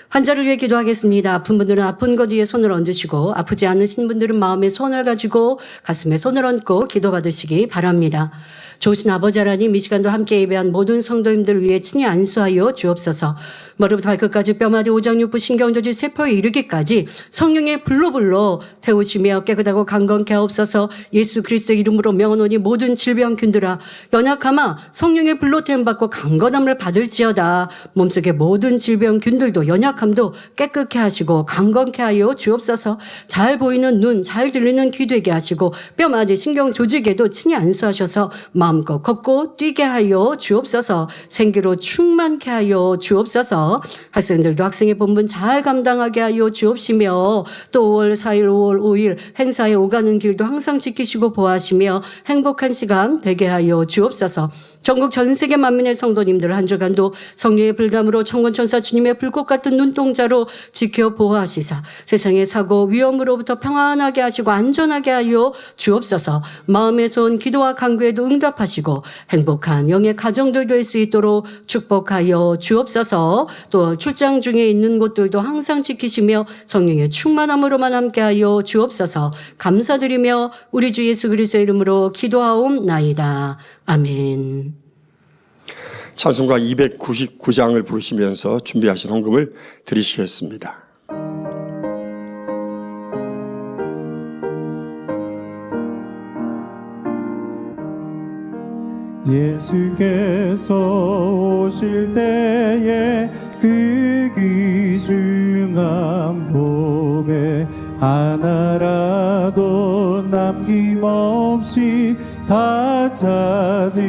환자를 위해 기도하겠습니다. 아픈 분들은 아픈 것 위에 손을 얹으시고 아프지 않으신 분들은 마음에 손을 가지고 가슴에 손을 얹고 기도받으시기 바랍니다. 좋으신 아버지 하나님, 이 시간도 함께 예배한 모든 성도님들을 위해 친히 안수하여 주옵소서. 머리부터 발끝까지 뼈마디 오장육부 신경조지 세포에 이르기까지 성령의 불로 태우시며 깨끗하고 강건케 하옵소서. 예수 그리스도의 이름으로 명하노니 모든 질병균들아 연약함아 성령의 불로 태움받고 강건함을 받을지어다. 몸속의 모든 질병균들도 연약함도 깨끗게 하시고 강건케 하여 주옵소서. 잘 보이는 눈, 잘 들리는 귀 되게 하시고 뼈마디 신경조직에도 친히 안수하셔서 마음껏 걷고 뛰게 하여 주옵소서. 생기로 충만케 하여 주옵소서. 학생들도 학생의 본분 잘 감당하게 하여 주옵시며 또 5월 4일, 5월 5일 행사에 오가는 길도 항상 지키시고 보호하시며 행복한 시간 되게 하여 주옵소서. 전국 전 세계 만민의 성도님들 한 주간도 성령의 불담으로 천군천사 주님의 불꽃 같은 눈동자로 지켜 보호하시사 세상의 사고 위험으로부터 평안하게 하시고 안전하게 하여 주옵소서. 마음에서 온 기도와 간구에도 응답하시고 행복한 영의 가정들 될 수 있도록 축복하여 주옵소서. 또 출장 중에 있는 곳들도 항상 지키시며 성령의 충만함으로만 함께하여 주옵소서. 감사드리며 우리 주 예수 그리스도의 이름으로 기도하옵나이다. 아멘. 찬송가 299장을 부르시면서 준비하신 헌금을 드리시겠습니다. 예수께서 오실 때에 그 귀중한 복에 하나라도 남김없이 다 찾으시리.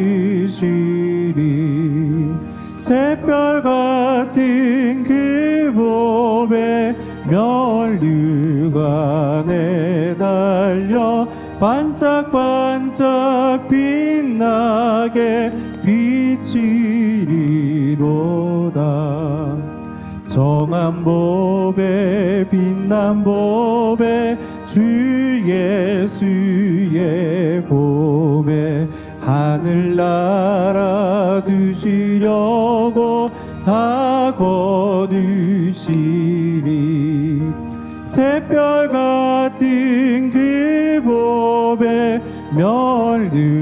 샛별 같은 그 봄에 면류가 내달려 반짝반짝 빛나게 비치리로다. 정한 법에 빛난 법에 주 예수의 봄에 하늘나라 두시려고 다 거두시리. 샛별 같은 그 봄에 면류가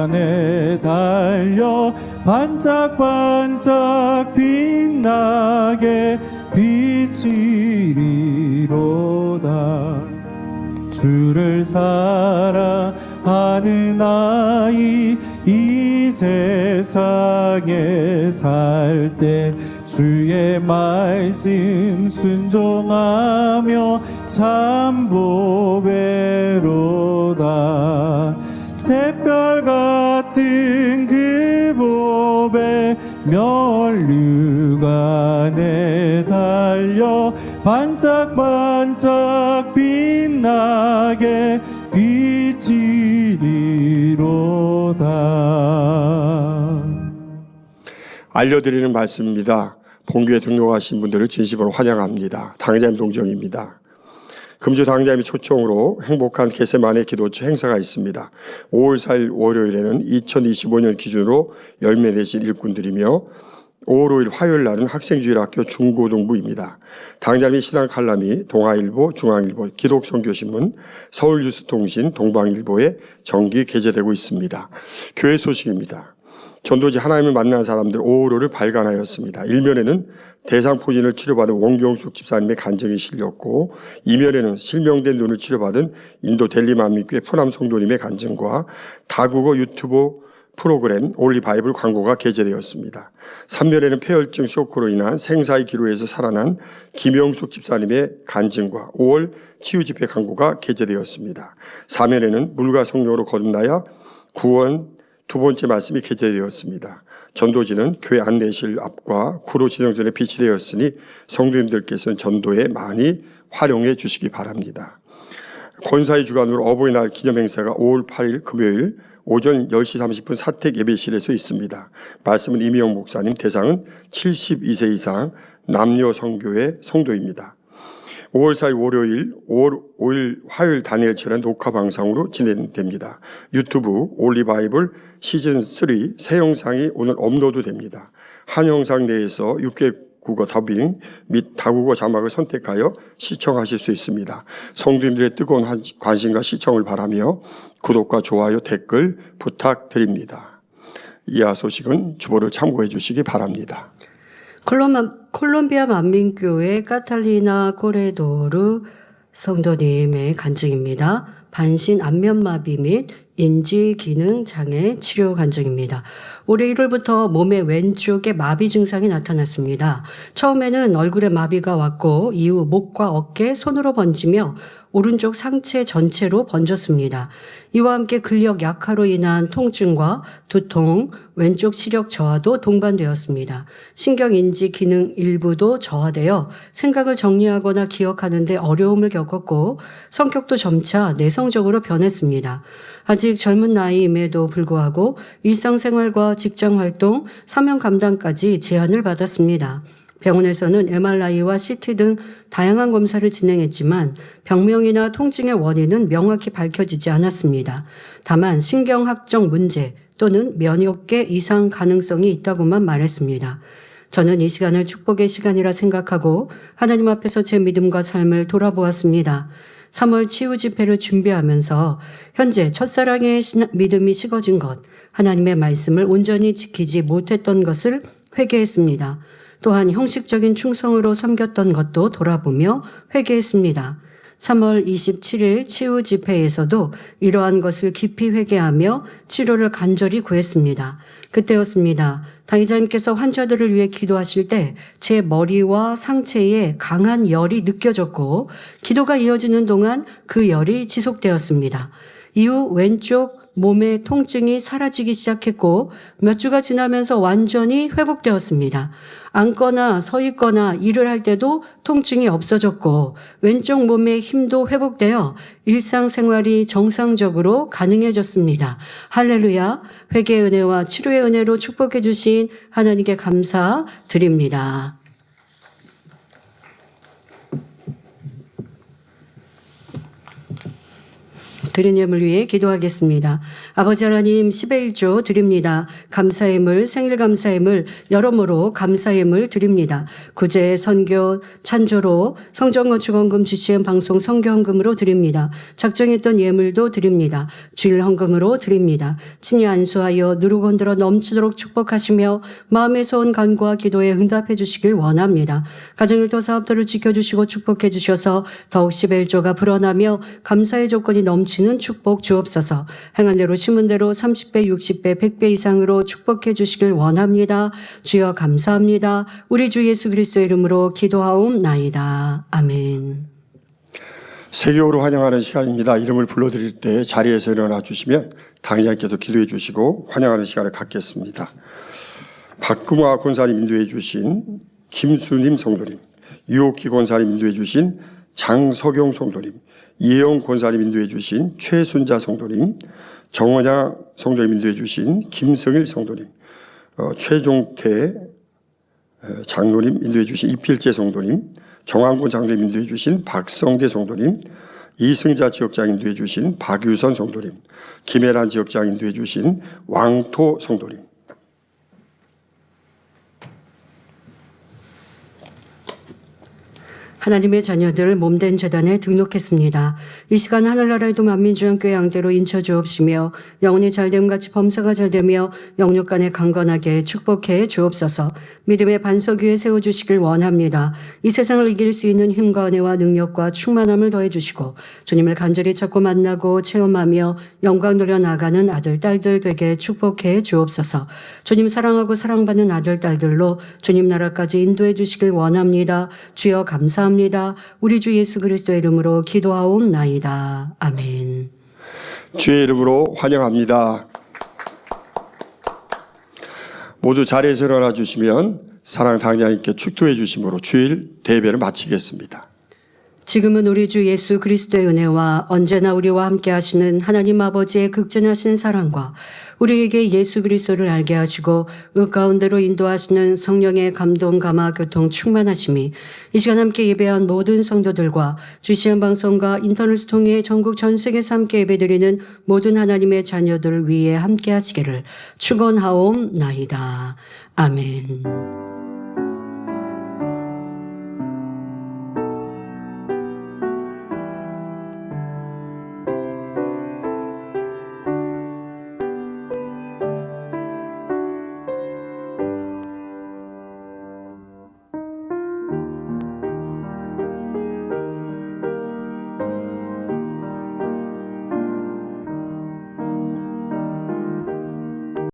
내달려 반짝반짝 빛나게 비치리로다. 주를 사랑하는 아이 이 세상에 살 때 주의 말씀 순종하며 참 보배로다. 샛별 같은 그 봄에 면류가 내달려 반짝반짝 빛나게 비치리로다. 알려드리는 말씀입니다. 본교에 등록하신 분들을 진심으로 환영합니다. 당자님 동정입니다. 금주 당자님의 초청으로 행복한 겟세마네 기도처 행사가 있습니다. 5월 4일 월요일에는 2025년 기준으로 열매내신 일꾼들이며 5월 5일 화요일 날은 학생주일학교 중고등부입니다. 당자님의 신앙 칼럼이 동아일보, 중앙일보, 기독선교신문, 서울뉴스통신, 동방일보에 정기 게재되고 있습니다. 교회 소식입니다. 전도지 하나님을 만난 사람들 5월 5일 발간하였습니다. 1면에는 대상포진을 치료받은 원경숙 집사님의 간증이 실렸고 2면에는 실명된 눈을 치료받은 인도 델리만미교회 푸남 성도님의 간증과 다국어 유튜브 프로그램 올리바이블 광고가 게재되었습니다. 3면에는 폐혈증 쇼크로 인한 생사의 기로에서 살아난 김영숙 집사님의 간증과 5월 치유집회 광고가 게재되었습니다. 4면에는 물과 성령으로 거듭나야 구원 두 번째 말씀이 게재되었습니다. 전도지는 교회 안내실 앞과 구로 지정전에 비치되었으니 성도님들께서는 전도에 많이 활용해 주시기 바랍니다. 권사의 주관으로 어버이날 기념행사가 5월 8일 금요일 오전 10시 30분 사택 예배실에서 있습니다. 말씀은 이미영 목사님, 대상은 72세 이상 남녀 성교회 성도입니다. 5월 4일 월요일, 5월 5일 화요일 다니엘처럼 녹화 방송으로 진행됩니다. 유튜브 올리바이블 시즌3 새 영상이 오늘 업로드 됩니다. 한 영상 내에서 6개 국어 더빙 및 다국어 자막을 선택하여 시청하실 수 있습니다. 성도님들의 뜨거운 관심과 시청을 바라며 구독과 좋아요, 댓글 부탁드립니다. 이하 소식은 주보를 참고해 주시기 바랍니다. 콜롬비아 만민교회 카탈리나 코레도르 성도님의 간증입니다. 반신 안면마비 및 인지 기능 장애 치료 간증입니다. 올해 1월부터 몸의 왼쪽에 마비 증상이 나타났습니다. 처음에는 얼굴에 마비가 왔고 이후 목과 어깨, 손으로 번지며 오른쪽 상체 전체로 번졌습니다. 이와 함께 근력 약화로 인한 통증과 두통, 왼쪽 시력 저하도 동반되었습니다. 신경인지 기능 일부도 저하되어 생각을 정리하거나 기억하는 데 어려움을 겪었고 성격도 점차 내성적으로 변했습니다. 아직 젊은 나이임에도 불구하고 일상생활과 직장활동, 사명 감당까지 제한을 받았습니다. 병원에서는 MRI와 CT 등 다양한 검사를 진행했지만 병명이나 통증의 원인은 명확히 밝혀지지 않았습니다. 다만 신경학적 문제 또는 면역계 이상 가능성이 있다고만 말했습니다. 저는 이 시간을 축복의 시간이라 생각하고 하나님 앞에서 제 믿음과 삶을 돌아보았습니다. 3월 치유 집회를 준비하면서 현재 첫사랑의 믿음이 식어진 것, 하나님의 말씀을 온전히 지키지 못했던 것을 회개했습니다. 또한 형식적인 충성으로 섬겼던 것도 돌아보며 회개했습니다. 3월 27일 치유 집회에서도 이러한 것을 깊이 회개하며 치료를 간절히 구했습니다. 그때였습니다. 당의자님께서 환자들을 위해 기도하실 때 제 머리와 상체에 강한 열이 느껴졌고 기도가 이어지는 동안 그 열이 지속되었습니다. 이후 왼쪽 몸의 통증이 사라지기 시작했고 몇 주가 지나면서 완전히 회복되었습니다. 앉거나 서 있거나 일을 할 때도 통증이 없어졌고 왼쪽 몸의 힘도 회복되어 일상생활이 정상적으로 가능해졌습니다. 할렐루야. 회개의 은혜와 치료의 은혜로 축복해 주신 하나님께 감사드립니다. 드린 예물 위해 기도하겠습니다. 아버지 하나님 10의 1조 드립니다. 감사예물, 생일감사예물, 여러모로 감사예물 드립니다. 구제, 선교, 찬조로, 성전건축헌금 GCN 방송 성교헌금으로 드립니다. 작정했던 예물도 드립니다. 주일 헌금으로 드립니다. 친히 안수하여 누르고 흔들어 넘치도록 축복하시며 마음에서 온 간구와 기도에 응답해 주시길 원합니다. 가정일터 사업들을 지켜주시고 축복해 주셔서 더욱 10의 1조가 불어나며 감사의 조건이 넘치는 축복 주옵소서. 행한 대로 심은 대로 30배, 60배, 100배 이상으로 축복해 주시길 원합니다. 주여 감사합니다. 우리 주 예수 그리스도의 이름으로 기도하옵나이다. 아멘. 세교로 환영하는 시간입니다. 이름을 불러드릴 때 자리에서 일어나 주시면 당장께도 기도해 주시고 환영하는 시간을 갖겠습니다. 박금화 권사님 인도해 주신 김수님 성도님, 유옥희 권사님 인도해 주신 장석용 성도님, 이혜영 권사님 인도해 주신 최순자 성도님, 정원양 성도님 인도해 주신 김성일 성도님, 최종태 장로님 인도해 주신 이필재 성도님, 정한군 장로님 인도해 주신 박성대 성도님, 이승자 지역장 인도해 주신 박유선 성도님, 김혜란 지역장 인도해 주신 왕토 성도님, 하나님의 자녀들 몸된 재단에 등록했습니다. 이 시간 하늘나라에도 만민주연교회 양대로 인쳐 주옵시며 영혼이 잘됨같이 범사가 잘되며 영육 간에 강건하게 축복해 주옵소서. 믿음의 반석 위에 세워주시길 원합니다. 이 세상을 이길 수 있는 힘과 은혜와 능력과 충만함을 더해주시고 주님을 간절히 찾고 만나고 체험하며 영광 누려 나가는 아들 딸들 되게 축복해 주옵소서. 주님 사랑하고 사랑받는 아들 딸들로 주님 나라까지 인도해 주시길 원합니다. 주여 감사합니다. 우리 주 예수 그리스도의 이름으로 기도하옵나이다. 아멘. 주의 이름으로 환영합니다. 모두 자리에서 일어나 주시면 사랑 당장님께 축도해 주심으로 주일 대배를 마치겠습니다. 지금은 우리 주 예수 그리스도의 은혜와 언제나 우리와 함께 하시는 하나님 아버지의 극진하신 사랑과 우리에게 예수 그리스도를 알게 하시고 그 가운데로 인도하시는 성령의 감동, 감화, 교통, 충만하심이 이 시간 함께 예배한 모든 성도들과 주시한 방송과 인터넷을 통해 전국 전 세계에서 함께 예배드리는 모든 하나님의 자녀들 위에 함께 하시기를 축원하옵나이다. 아멘.